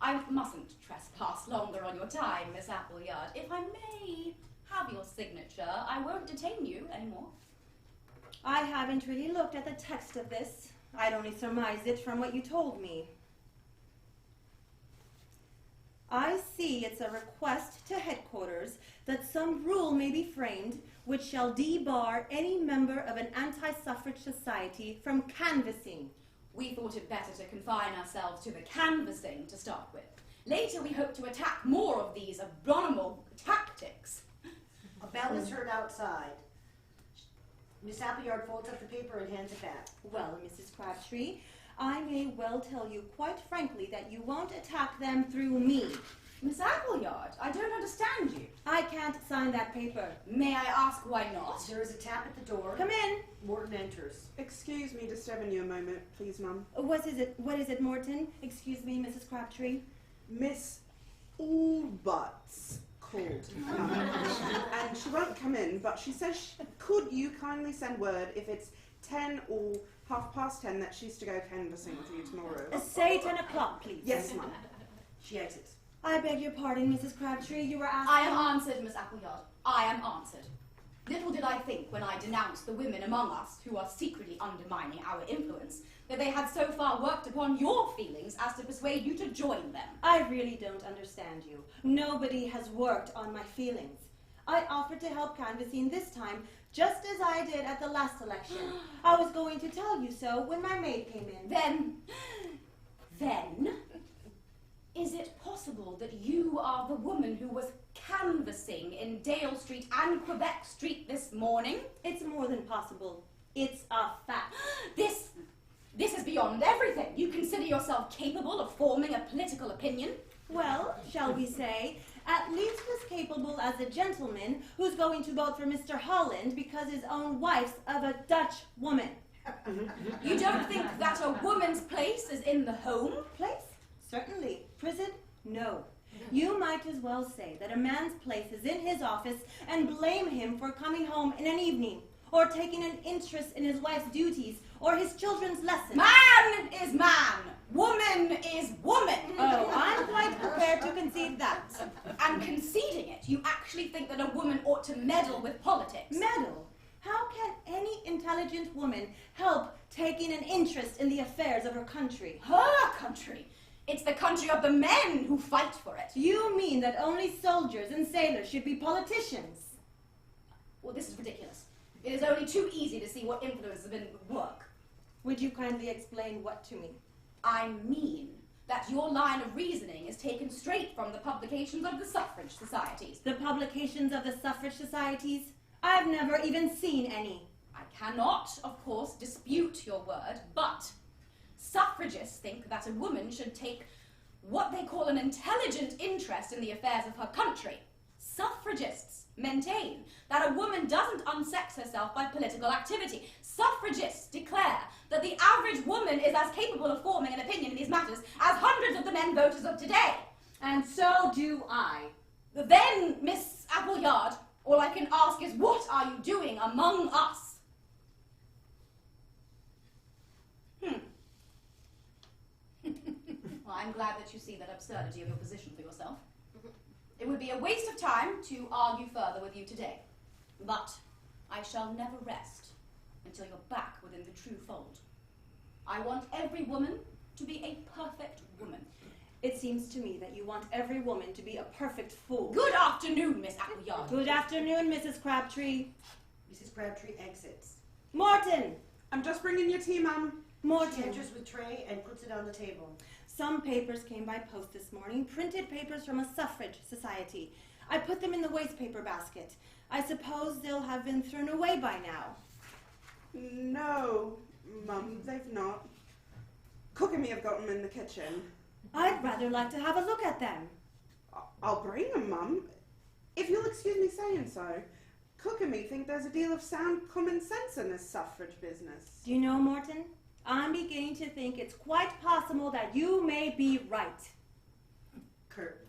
I mustn't trespass longer on your time, Miss Appleyard. If I may have your signature, I won't detain you anymore. I haven't really looked at the text of this. I'd only surmised it from what you told me. I see it's a request to headquarters that some rule may be framed which shall debar any member of an anti-suffrage society from canvassing. We thought it better to confine ourselves to the canvassing to start with. Later we hope to attack more of these abominable tactics. A bell is heard outside. Miss Appleyard folds up the paper and hands it back. Well, Mrs. Crabtree, I may well tell you quite frankly that you won't attack them through me. Miss Appleyard, I don't understand you. I can't sign that paper. May I ask why not? There is a tap at the door. Come in. Morton enters. Excuse me disturbing you a moment, please, Mum. What is it, Morton? Excuse me, Mrs. Crabtree. Miss Allbutts called, and she won't come in, but she says, could you kindly send word if it's 10 or 10:30 that she's to go canvassing with you tomorrow? Say 10 o'clock, please. Yes, Mum. She exits. I beg your pardon, Mrs. Crabtree. You were asking... I am answered, Miss Appleyard. I am answered. Little did I think when I denounced the women among us who are secretly undermining our influence that they had so far worked upon your feelings as to persuade you to join them. I really don't understand you. Nobody has worked on my feelings. I offered to help canvassing this time, just as I did at the last election. I was going to tell you so when my maid came in. Then, is it possible that you are the woman who was canvassing in Dale Street and Quebec Street this morning? It's more than possible. It's a fact. This is beyond everything. You consider yourself capable of forming a political opinion? Well, shall we say, at least as capable as a gentleman who's going to vote for Mr. Holland because his own wife's of a Dutch woman. You don't think that a woman's place is in the home? Place? Certainly. Prison? No. You might as well say that a man's place is in his office and blame him for coming home in an evening, or taking an interest in his wife's duties, or his children's lessons. Man is man. Woman is woman. Oh, I'm quite prepared to concede that. And conceding it, you actually think that a woman ought to meddle with politics? Meddle? How can any intelligent woman help taking an interest in the affairs of her country? Her country. It's the country of the men who fight for it. You mean that only soldiers and sailors should be politicians? Well, this is ridiculous. It is only too easy to see what influences women would work. Would you kindly explain what to me? I mean that your line of reasoning is taken straight from the publications of the suffrage societies. The publications of the suffrage societies? I've never even seen any. I cannot, of course, dispute your word, but suffragists think that a woman should take what they call an intelligent interest in the affairs of her country. Suffragists maintain that a woman doesn't unsex herself by political activity. Suffragists declare that the average woman is as capable of forming an opinion in these matters as hundreds of the men voters of today. And so do I. Then, Miss Appleyard, all I can ask is, what are you doing among us? Well, I'm glad that you see that absurdity of your position for yourself. It would be a waste of time to argue further with you today. But I shall never rest until you're back within the true fold. I want every woman to be a perfect woman. It seems to me that you want every woman to be a perfect fool. Good afternoon, Miss Appleyard. Good afternoon, Mrs. Crabtree. Mrs. Crabtree exits. Morton! I'm just bringing your tea, Mum. She Morton. enters with tray and puts it on the table. Some papers came by post this morning, printed papers from a suffrage society. I put them in the wastepaper basket. I suppose they'll have been thrown away by now. No, Mum, they've not. Cook and me have got them in the kitchen. I'd rather like to have a look at them. I'll bring them, Mum. If you'll excuse me saying so, Cook and me think there's a deal of sound common sense in this suffrage business. Do you know, Morton? I'm beginning to think it's quite possible that you may be right. Kurt.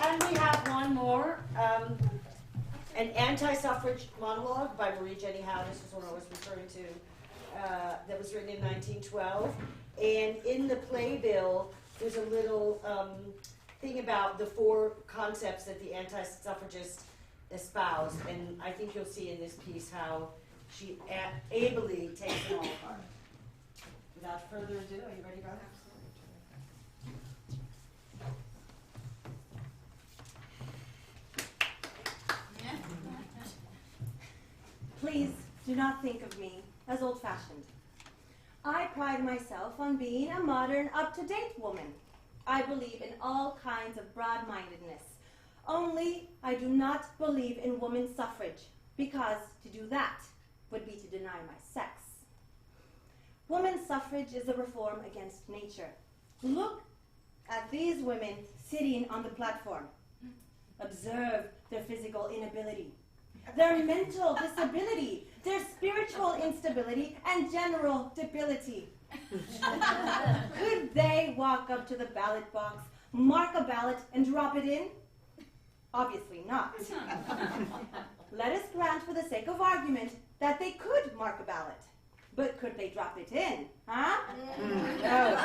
And we have one more, an anti-suffrage monologue by Jennie Howe. This is one I was referring to, that was written in 1912. And in the playbill, there's a little thing about the 4 concepts that the anti-suffragists espouse. And I think you'll see in this piece how she ably takes them all apart. Without further ado, are you ready, Rob? Please do not think of me as old-fashioned. I pride myself on being a modern, up-to-date woman. I believe in all kinds of broad-mindedness. Only I do not believe in women's suffrage, because to do that would be to deny my sex. Women's suffrage is a reform against nature. Look at these women sitting on the platform. Observe their physical inability, their mental disability, their spiritual instability, and general debility. Could they walk up to the ballot box, mark a ballot, and drop it in? Obviously not. Let us grant for the sake of argument that they could mark a ballot. But could they drop it in? Huh? No.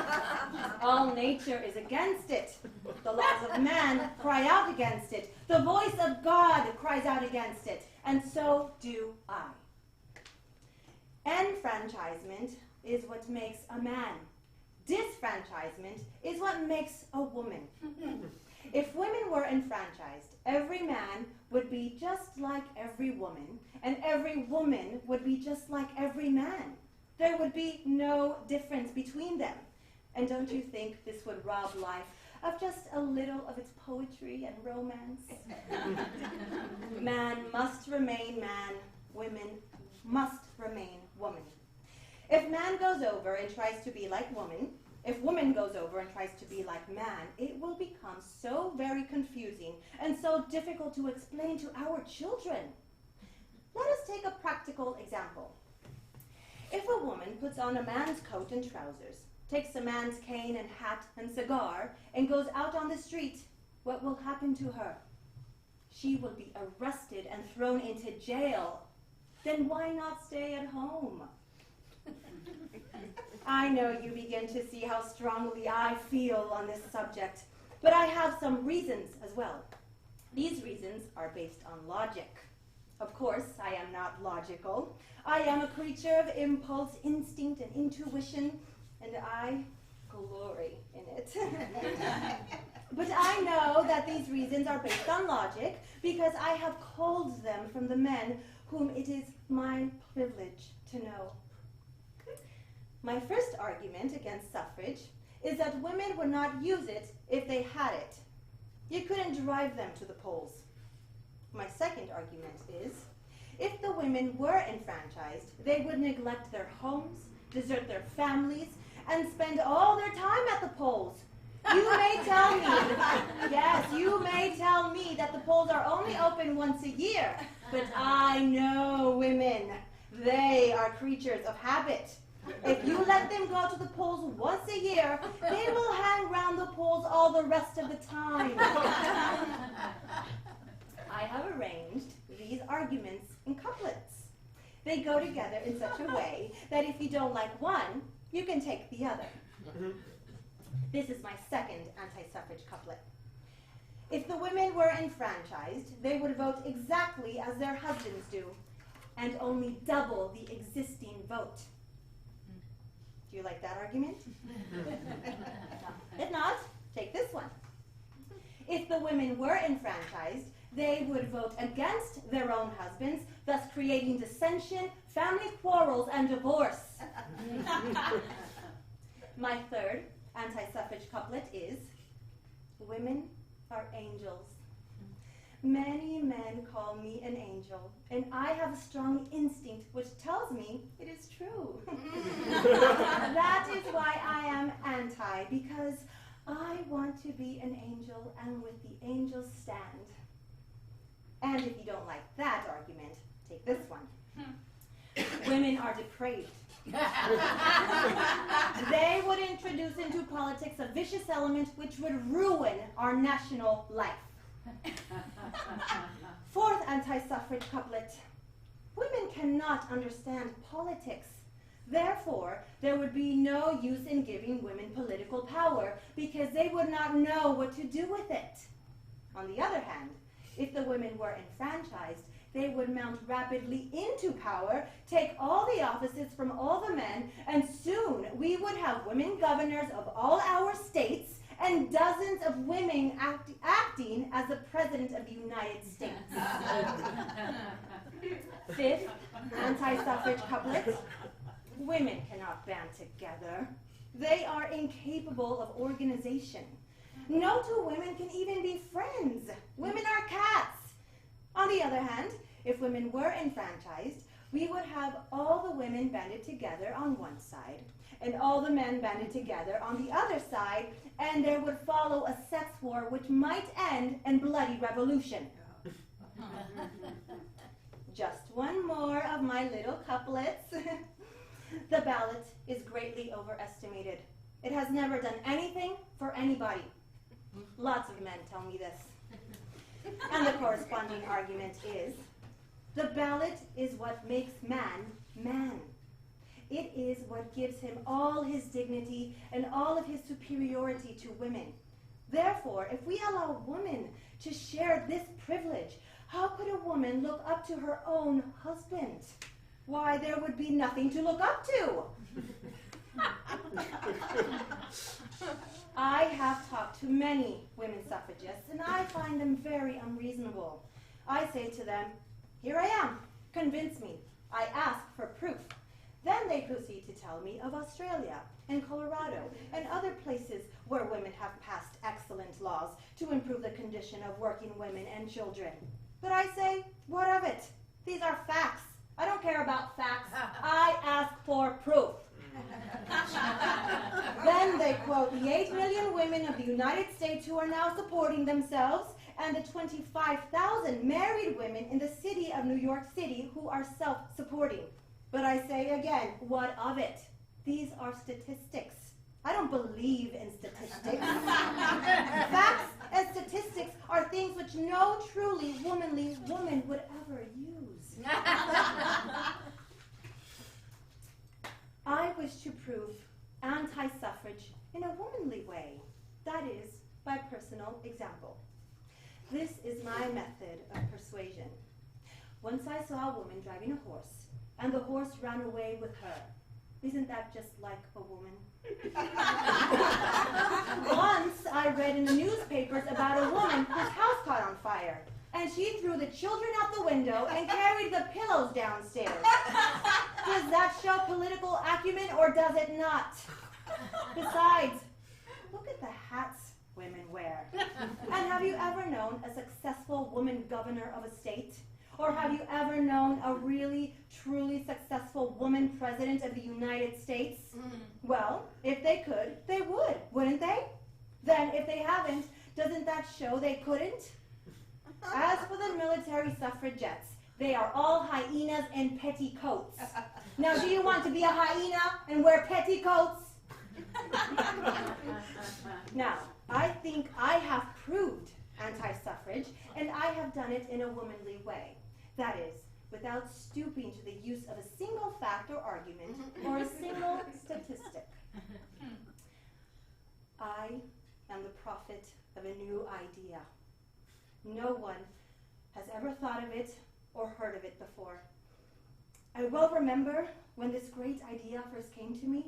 All nature is against it. The laws of man cry out against it. The voice of God cries out against it. And so do I. Enfranchisement is what makes a man. Disfranchisement is what makes a woman. If women were enfranchised, every man would be just like every woman, and every woman would be just like every man. There would be no difference between them. And don't you think this would rob life of just a little of its poetry and romance? Man must remain man. Women must remain woman. If man goes over and tries to be like woman, if woman goes over and tries to be like man, it will become so very confusing and so difficult to explain to our children. Let us take a practical example. If a woman puts on a man's coat and trousers, takes a man's cane and hat and cigar, and goes out on the street, what will happen to her? She will be arrested and thrown into jail. Then why not stay at home? I know you begin to see how strongly I feel on this subject, but I have some reasons as well. These reasons are based on logic. Of course, I am not logical. I am a creature of impulse, instinct, and intuition, and I glory in it. But I know that these reasons are based on logic because I have culled them from the men whom it is my privilege to know. My first argument against suffrage is that women would not use it if they had it. You couldn't drive them to the polls. My second argument is, if the women were enfranchised, they would neglect their homes, desert their families, and spend all their time at the polls. You may tell me, yes, you may tell me that the polls are only open once a year, but I know women. They are creatures of habit. If you let them go to the polls once a year, they will hang round the polls all the rest of the time. I have arranged these arguments in couplets. They go together in such a way that if you don't like one, you can take the other. This is my second anti-suffrage couplet. If the women were enfranchised, they would vote exactly as their husbands do, and only double the existing vote. Do you like that argument? If not, take this one. If the women were enfranchised, they would vote against their own husbands, thus creating dissension, family quarrels, and divorce. My third anti-suffrage couplet is, women are angels. Many men call me an angel, and I have a strong instinct which tells me it is true. That is why I am anti, because I want to be an angel and with the angels stand. And if you don't like that argument, take this one. Women are depraved. They would introduce into politics a vicious element which would ruin our national life. Fourth anti-suffrage couplet. Women cannot understand politics. Therefore, there would be no use in giving women political power because they would not know what to do with it. On the other hand, if the women were enfranchised, they would mount rapidly into power, take all the offices from all the men, and soon we would have women governors of all our states and dozens of women acting as the President of the United States. Fifth, anti-suffrage couplet. Women cannot band together. They are incapable of organization. No two women can even be friends. Women are cats. On the other hand, if women were enfranchised, we would have all the women banded together on one side and all the men banded together on the other side, and there would follow a sex war which might end in bloody revolution. Just one more of my little couplets. The ballot is greatly overestimated. It has never done anything for anybody. Lots of men tell me this. And the corresponding argument is, the ballot is what makes man, man. It is what gives him all his dignity and all of his superiority to women. Therefore, if we allow a woman to share this privilege, how could a woman look up to her own husband? Why, there would be nothing to look up to. I have talked to many women suffragists, and I find them very unreasonable. I say to them, here I am, convince me. I ask for proof. Then they proceed to tell me of Australia and Colorado and other places where women have passed excellent laws to improve the condition of working women and children. But I say, what of it? These are facts. I don't care about facts. I ask for proof. Then they quote the 8 million women of the United States who are now supporting themselves and the 25,000 married women in the city of New York City who are self-supporting. But I say again, what of it? These are statistics. I don't believe in statistics. Facts and statistics are things which no truly womanly woman would ever use. I wish to prove anti-suffrage in a womanly way, that is, by personal example. This is my method of persuasion. Once I saw a woman driving a horse, and the horse ran away with her. Isn't that just like a woman? Once I read in the newspapers about a woman whose house caught on fire, and she threw the children out the window and carried the pillows downstairs. Does that show political acumen or does it not? Besides, look at the hats women wear. And have you ever known a successful woman governor of a state? Or have you ever known a really, truly successful woman president of the United States? Well, if they could, they would, wouldn't they? Then, if they haven't, doesn't that show they couldn't? As for the military suffragettes, they are all hyenas in petticoats. Now, do you want to be a hyena and wear petticoats? Now, I think I have proved anti-suffrage, and I have done it in a womanly way. That is, without stooping to the use of a single fact or argument or a single statistic. I am the prophet of a new idea. No one has ever thought of it or heard of it before. I well remember when this great idea first came to me.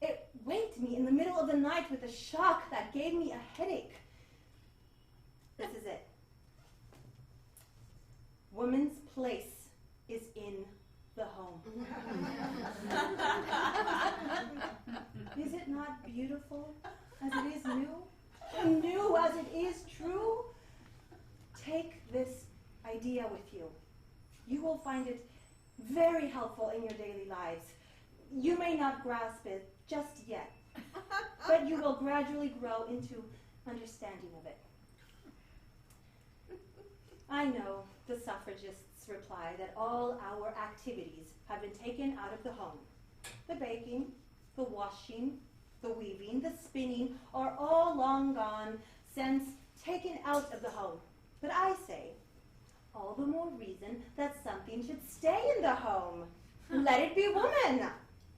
It waked me in the middle of the night with a shock that gave me a headache. This is it. Woman's place is in the home. Is it not beautiful as it is new? And new as it is true? Take idea with you. You will find it very helpful in your daily lives. You may not grasp it just yet, but you will gradually grow into understanding of it. I know, the suffragists reply, that all our activities have been taken out of the home. The baking, the washing, the weaving, the spinning are all long gone since taken out of the home. But I say, all the more reason that something should stay in the home. Let it be woman.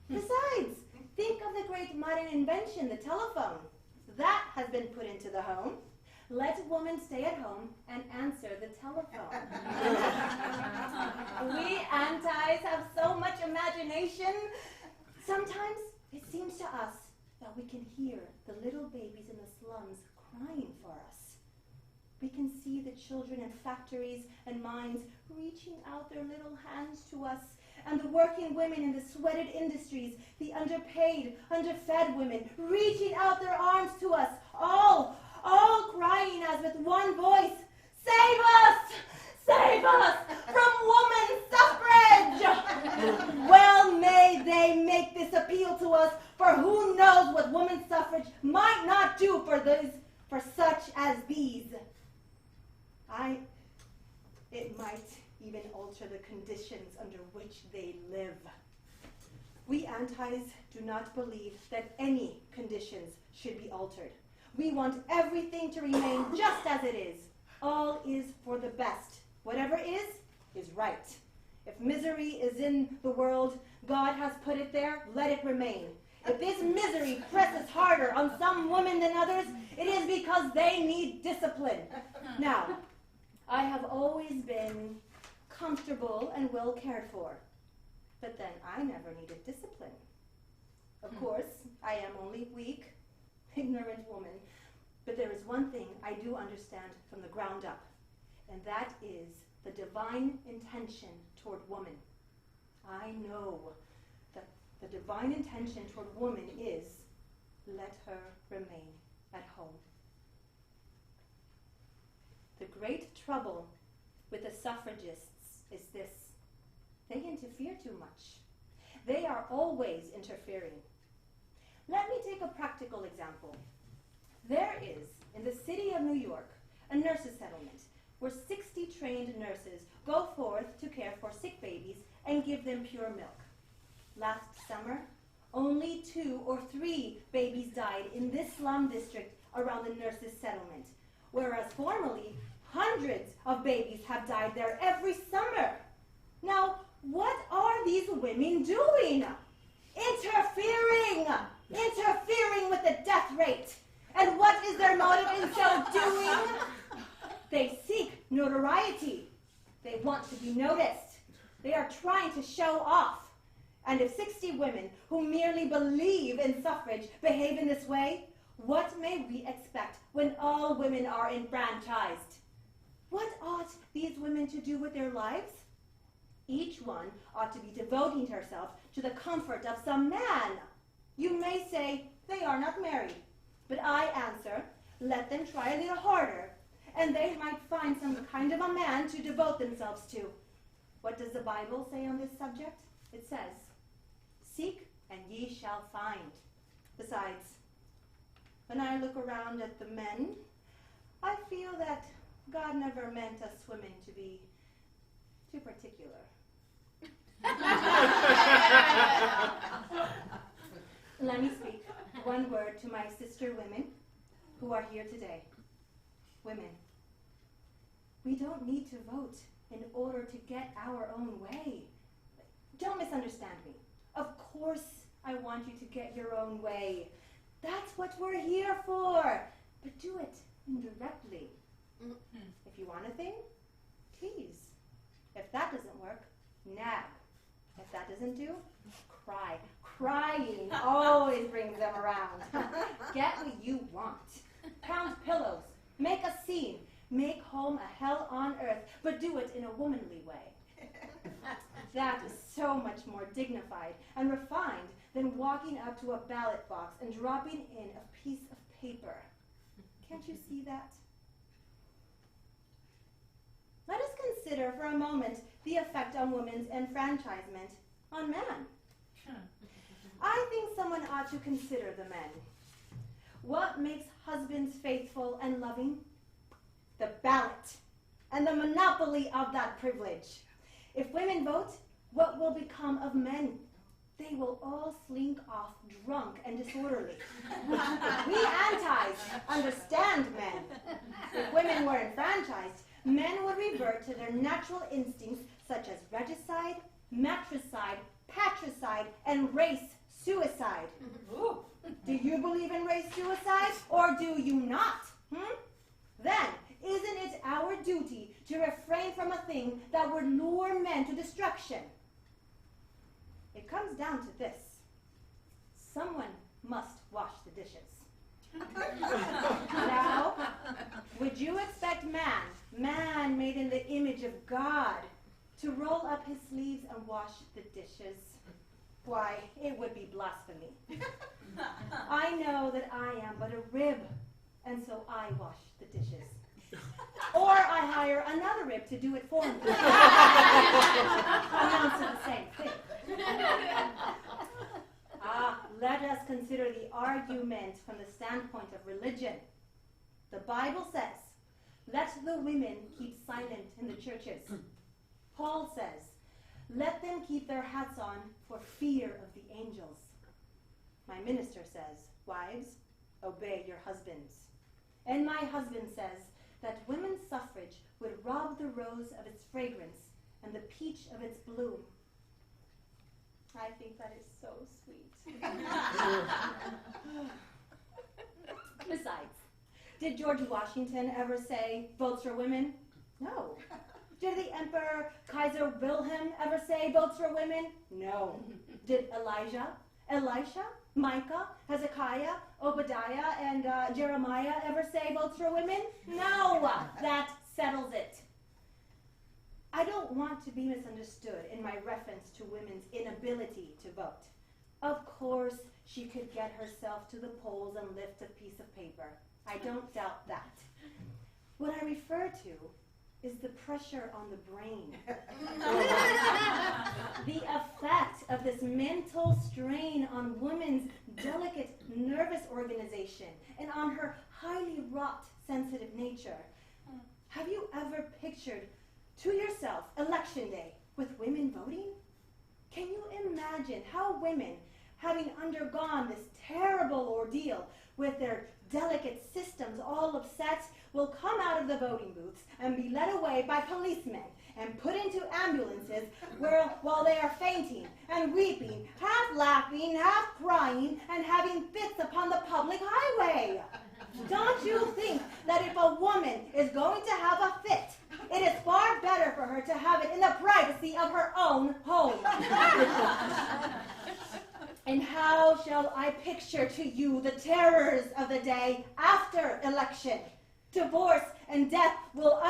Besides, think of the great modern invention, the telephone. That has been put into the home. Let women stay at home and answer the telephone. We antis have so much imagination. Sometimes it seems to us that we can hear the little babies in the slums crying for us. We can see the children in factories and mines reaching out their little hands to us, and the working women in the sweated industries, the underpaid, underfed women reaching out their arms to us, all crying as with one voice, "Save us! Save us from woman suffrage!" Well may they make this appeal to us, for who knows what woman suffrage might not do for such as these. It might even alter the conditions under which they live. We antis do not believe that any conditions should be altered. We want everything to remain just as it is. All is for the best. Whatever is right. If misery is in the world, God has put it there, let it remain. If this misery presses harder on some women than others, it is because they need discipline. Now, I have always been comfortable and well cared for, but then I never needed discipline. Of course, I am only weak, ignorant woman, but there is one thing I do understand from the ground up, and that is the divine intention toward woman. I know that the divine intention toward woman is, let her remain at home. The great trouble with the suffragists is this: they interfere too much. They are always interfering. Let me take a practical example. There is, in the city of New York, a nurses' settlement where 60 trained nurses go forth to care for sick babies and give them pure milk. Last summer, only 2 or 3 babies died in this slum district around the nurses' settlement, whereas formerly, hundreds of babies have died there every summer. Now, what are these women doing? Interfering with the death rate. And what is their motive in so doing? They seek notoriety. They want to be noticed. They are trying to show off. And if 60 women who merely believe in suffrage behave in this way, what may we expect when all women are enfranchised? What ought these women to do with their lives? Each one ought to be devoting herself to the comfort of some man. You may say, they are not married. But I answer, let them try a little harder, and they might find some kind of a man to devote themselves to. What does the Bible say on this subject? It says, seek and ye shall find. Besides, when I look around at the men, I feel that God never meant us women to be too particular. Let me speak one word to my sister women who are here today. Women, we don't need to vote in order to get our own way. Don't misunderstand me. Of course I want you to get your own way. That's what we're here for. But do it indirectly. If you want a thing, tease. If that doesn't work, nag. If that doesn't do, cry. Crying always brings them around. Get what you want. Count pillows. Make a scene. Make home a hell on earth, but do it in a womanly way. That is so much more dignified and refined than walking up to a ballot box and dropping in a piece of paper. Can't you see that? Let us consider consider for a moment the effect on women's enfranchisement on man. I think someone ought to consider the men. What makes husbands faithful and loving? The ballot and the monopoly of that privilege. If women vote, what will become of men? They will all slink off drunk and disorderly. We antis understand men. If women were enfranchised, men would revert to their natural instincts such as regicide, matricide, patricide, and race suicide. Do you believe in race suicide, or do you not? Then, isn't it our duty to refrain from a thing that would lure men to destruction? It comes down to this. Someone must wash the dishes. Now, would you expect man made in the image of God, to roll up his sleeves and wash the dishes? Why, it would be blasphemy. I know that I am but a rib, and so I wash the dishes. Or I hire another rib to do it for me. Amounts to the same thing. Let us consider the argument from the standpoint of religion. The Bible says, let the women keep silent in the churches. Paul says, let them keep their hats on for fear of the angels. My minister says, wives, obey your husbands. And my husband says that women's suffrage would rob the rose of its fragrance and the peach of its bloom. I think that is so sweet. Besides, did George Washington ever say, votes for women? No. Did the Emperor Kaiser Wilhelm ever say, votes for women? No. Did Elijah, Elisha, Micah, Hezekiah, Obadiah, and Jeremiah ever say, votes for women? No. That settles it. I don't want to be misunderstood in my reference to women's inability to vote. Of course, she could get herself to the polls and lift a piece of paper. I don't doubt that. What I refer to is the pressure on the brain. The effect of this mental strain on women's delicate nervous organization and on her highly wrought sensitive nature. Have you ever pictured to yourself election day with women voting? Can you imagine how women, having undergone this terrible ordeal with their delicate systems all upset, will come out of the voting booths and be led away by policemen and put into ambulances while they are fainting and weeping, half laughing, half crying, and having fits upon the public highway? Don't you think that if a woman is going to have a fit, it is far better for her to have it in the privacy of her own home? And how shall I picture to you the terrors of the day after election? Divorce and death will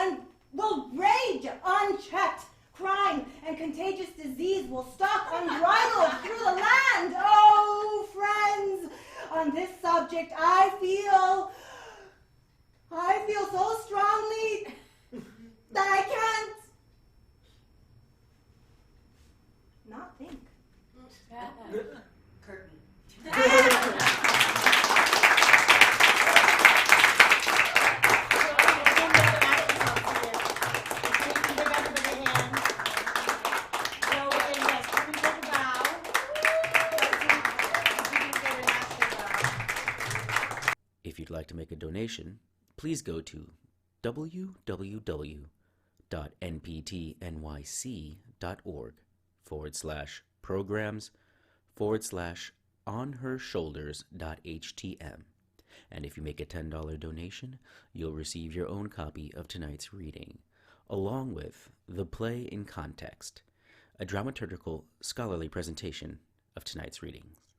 rage unchecked. Crime and contagious disease will stalk unbridled through the land. Oh, friends, on this subject I feel so strongly that I can't not think. Curtain. If you'd like to make a donation, please go to www.nptnyc.org/programs/onhershoulders.htm. And if you make a $10 donation, you'll receive your own copy of tonight's reading, along with The Play in Context, a dramaturgical scholarly presentation of tonight's readings.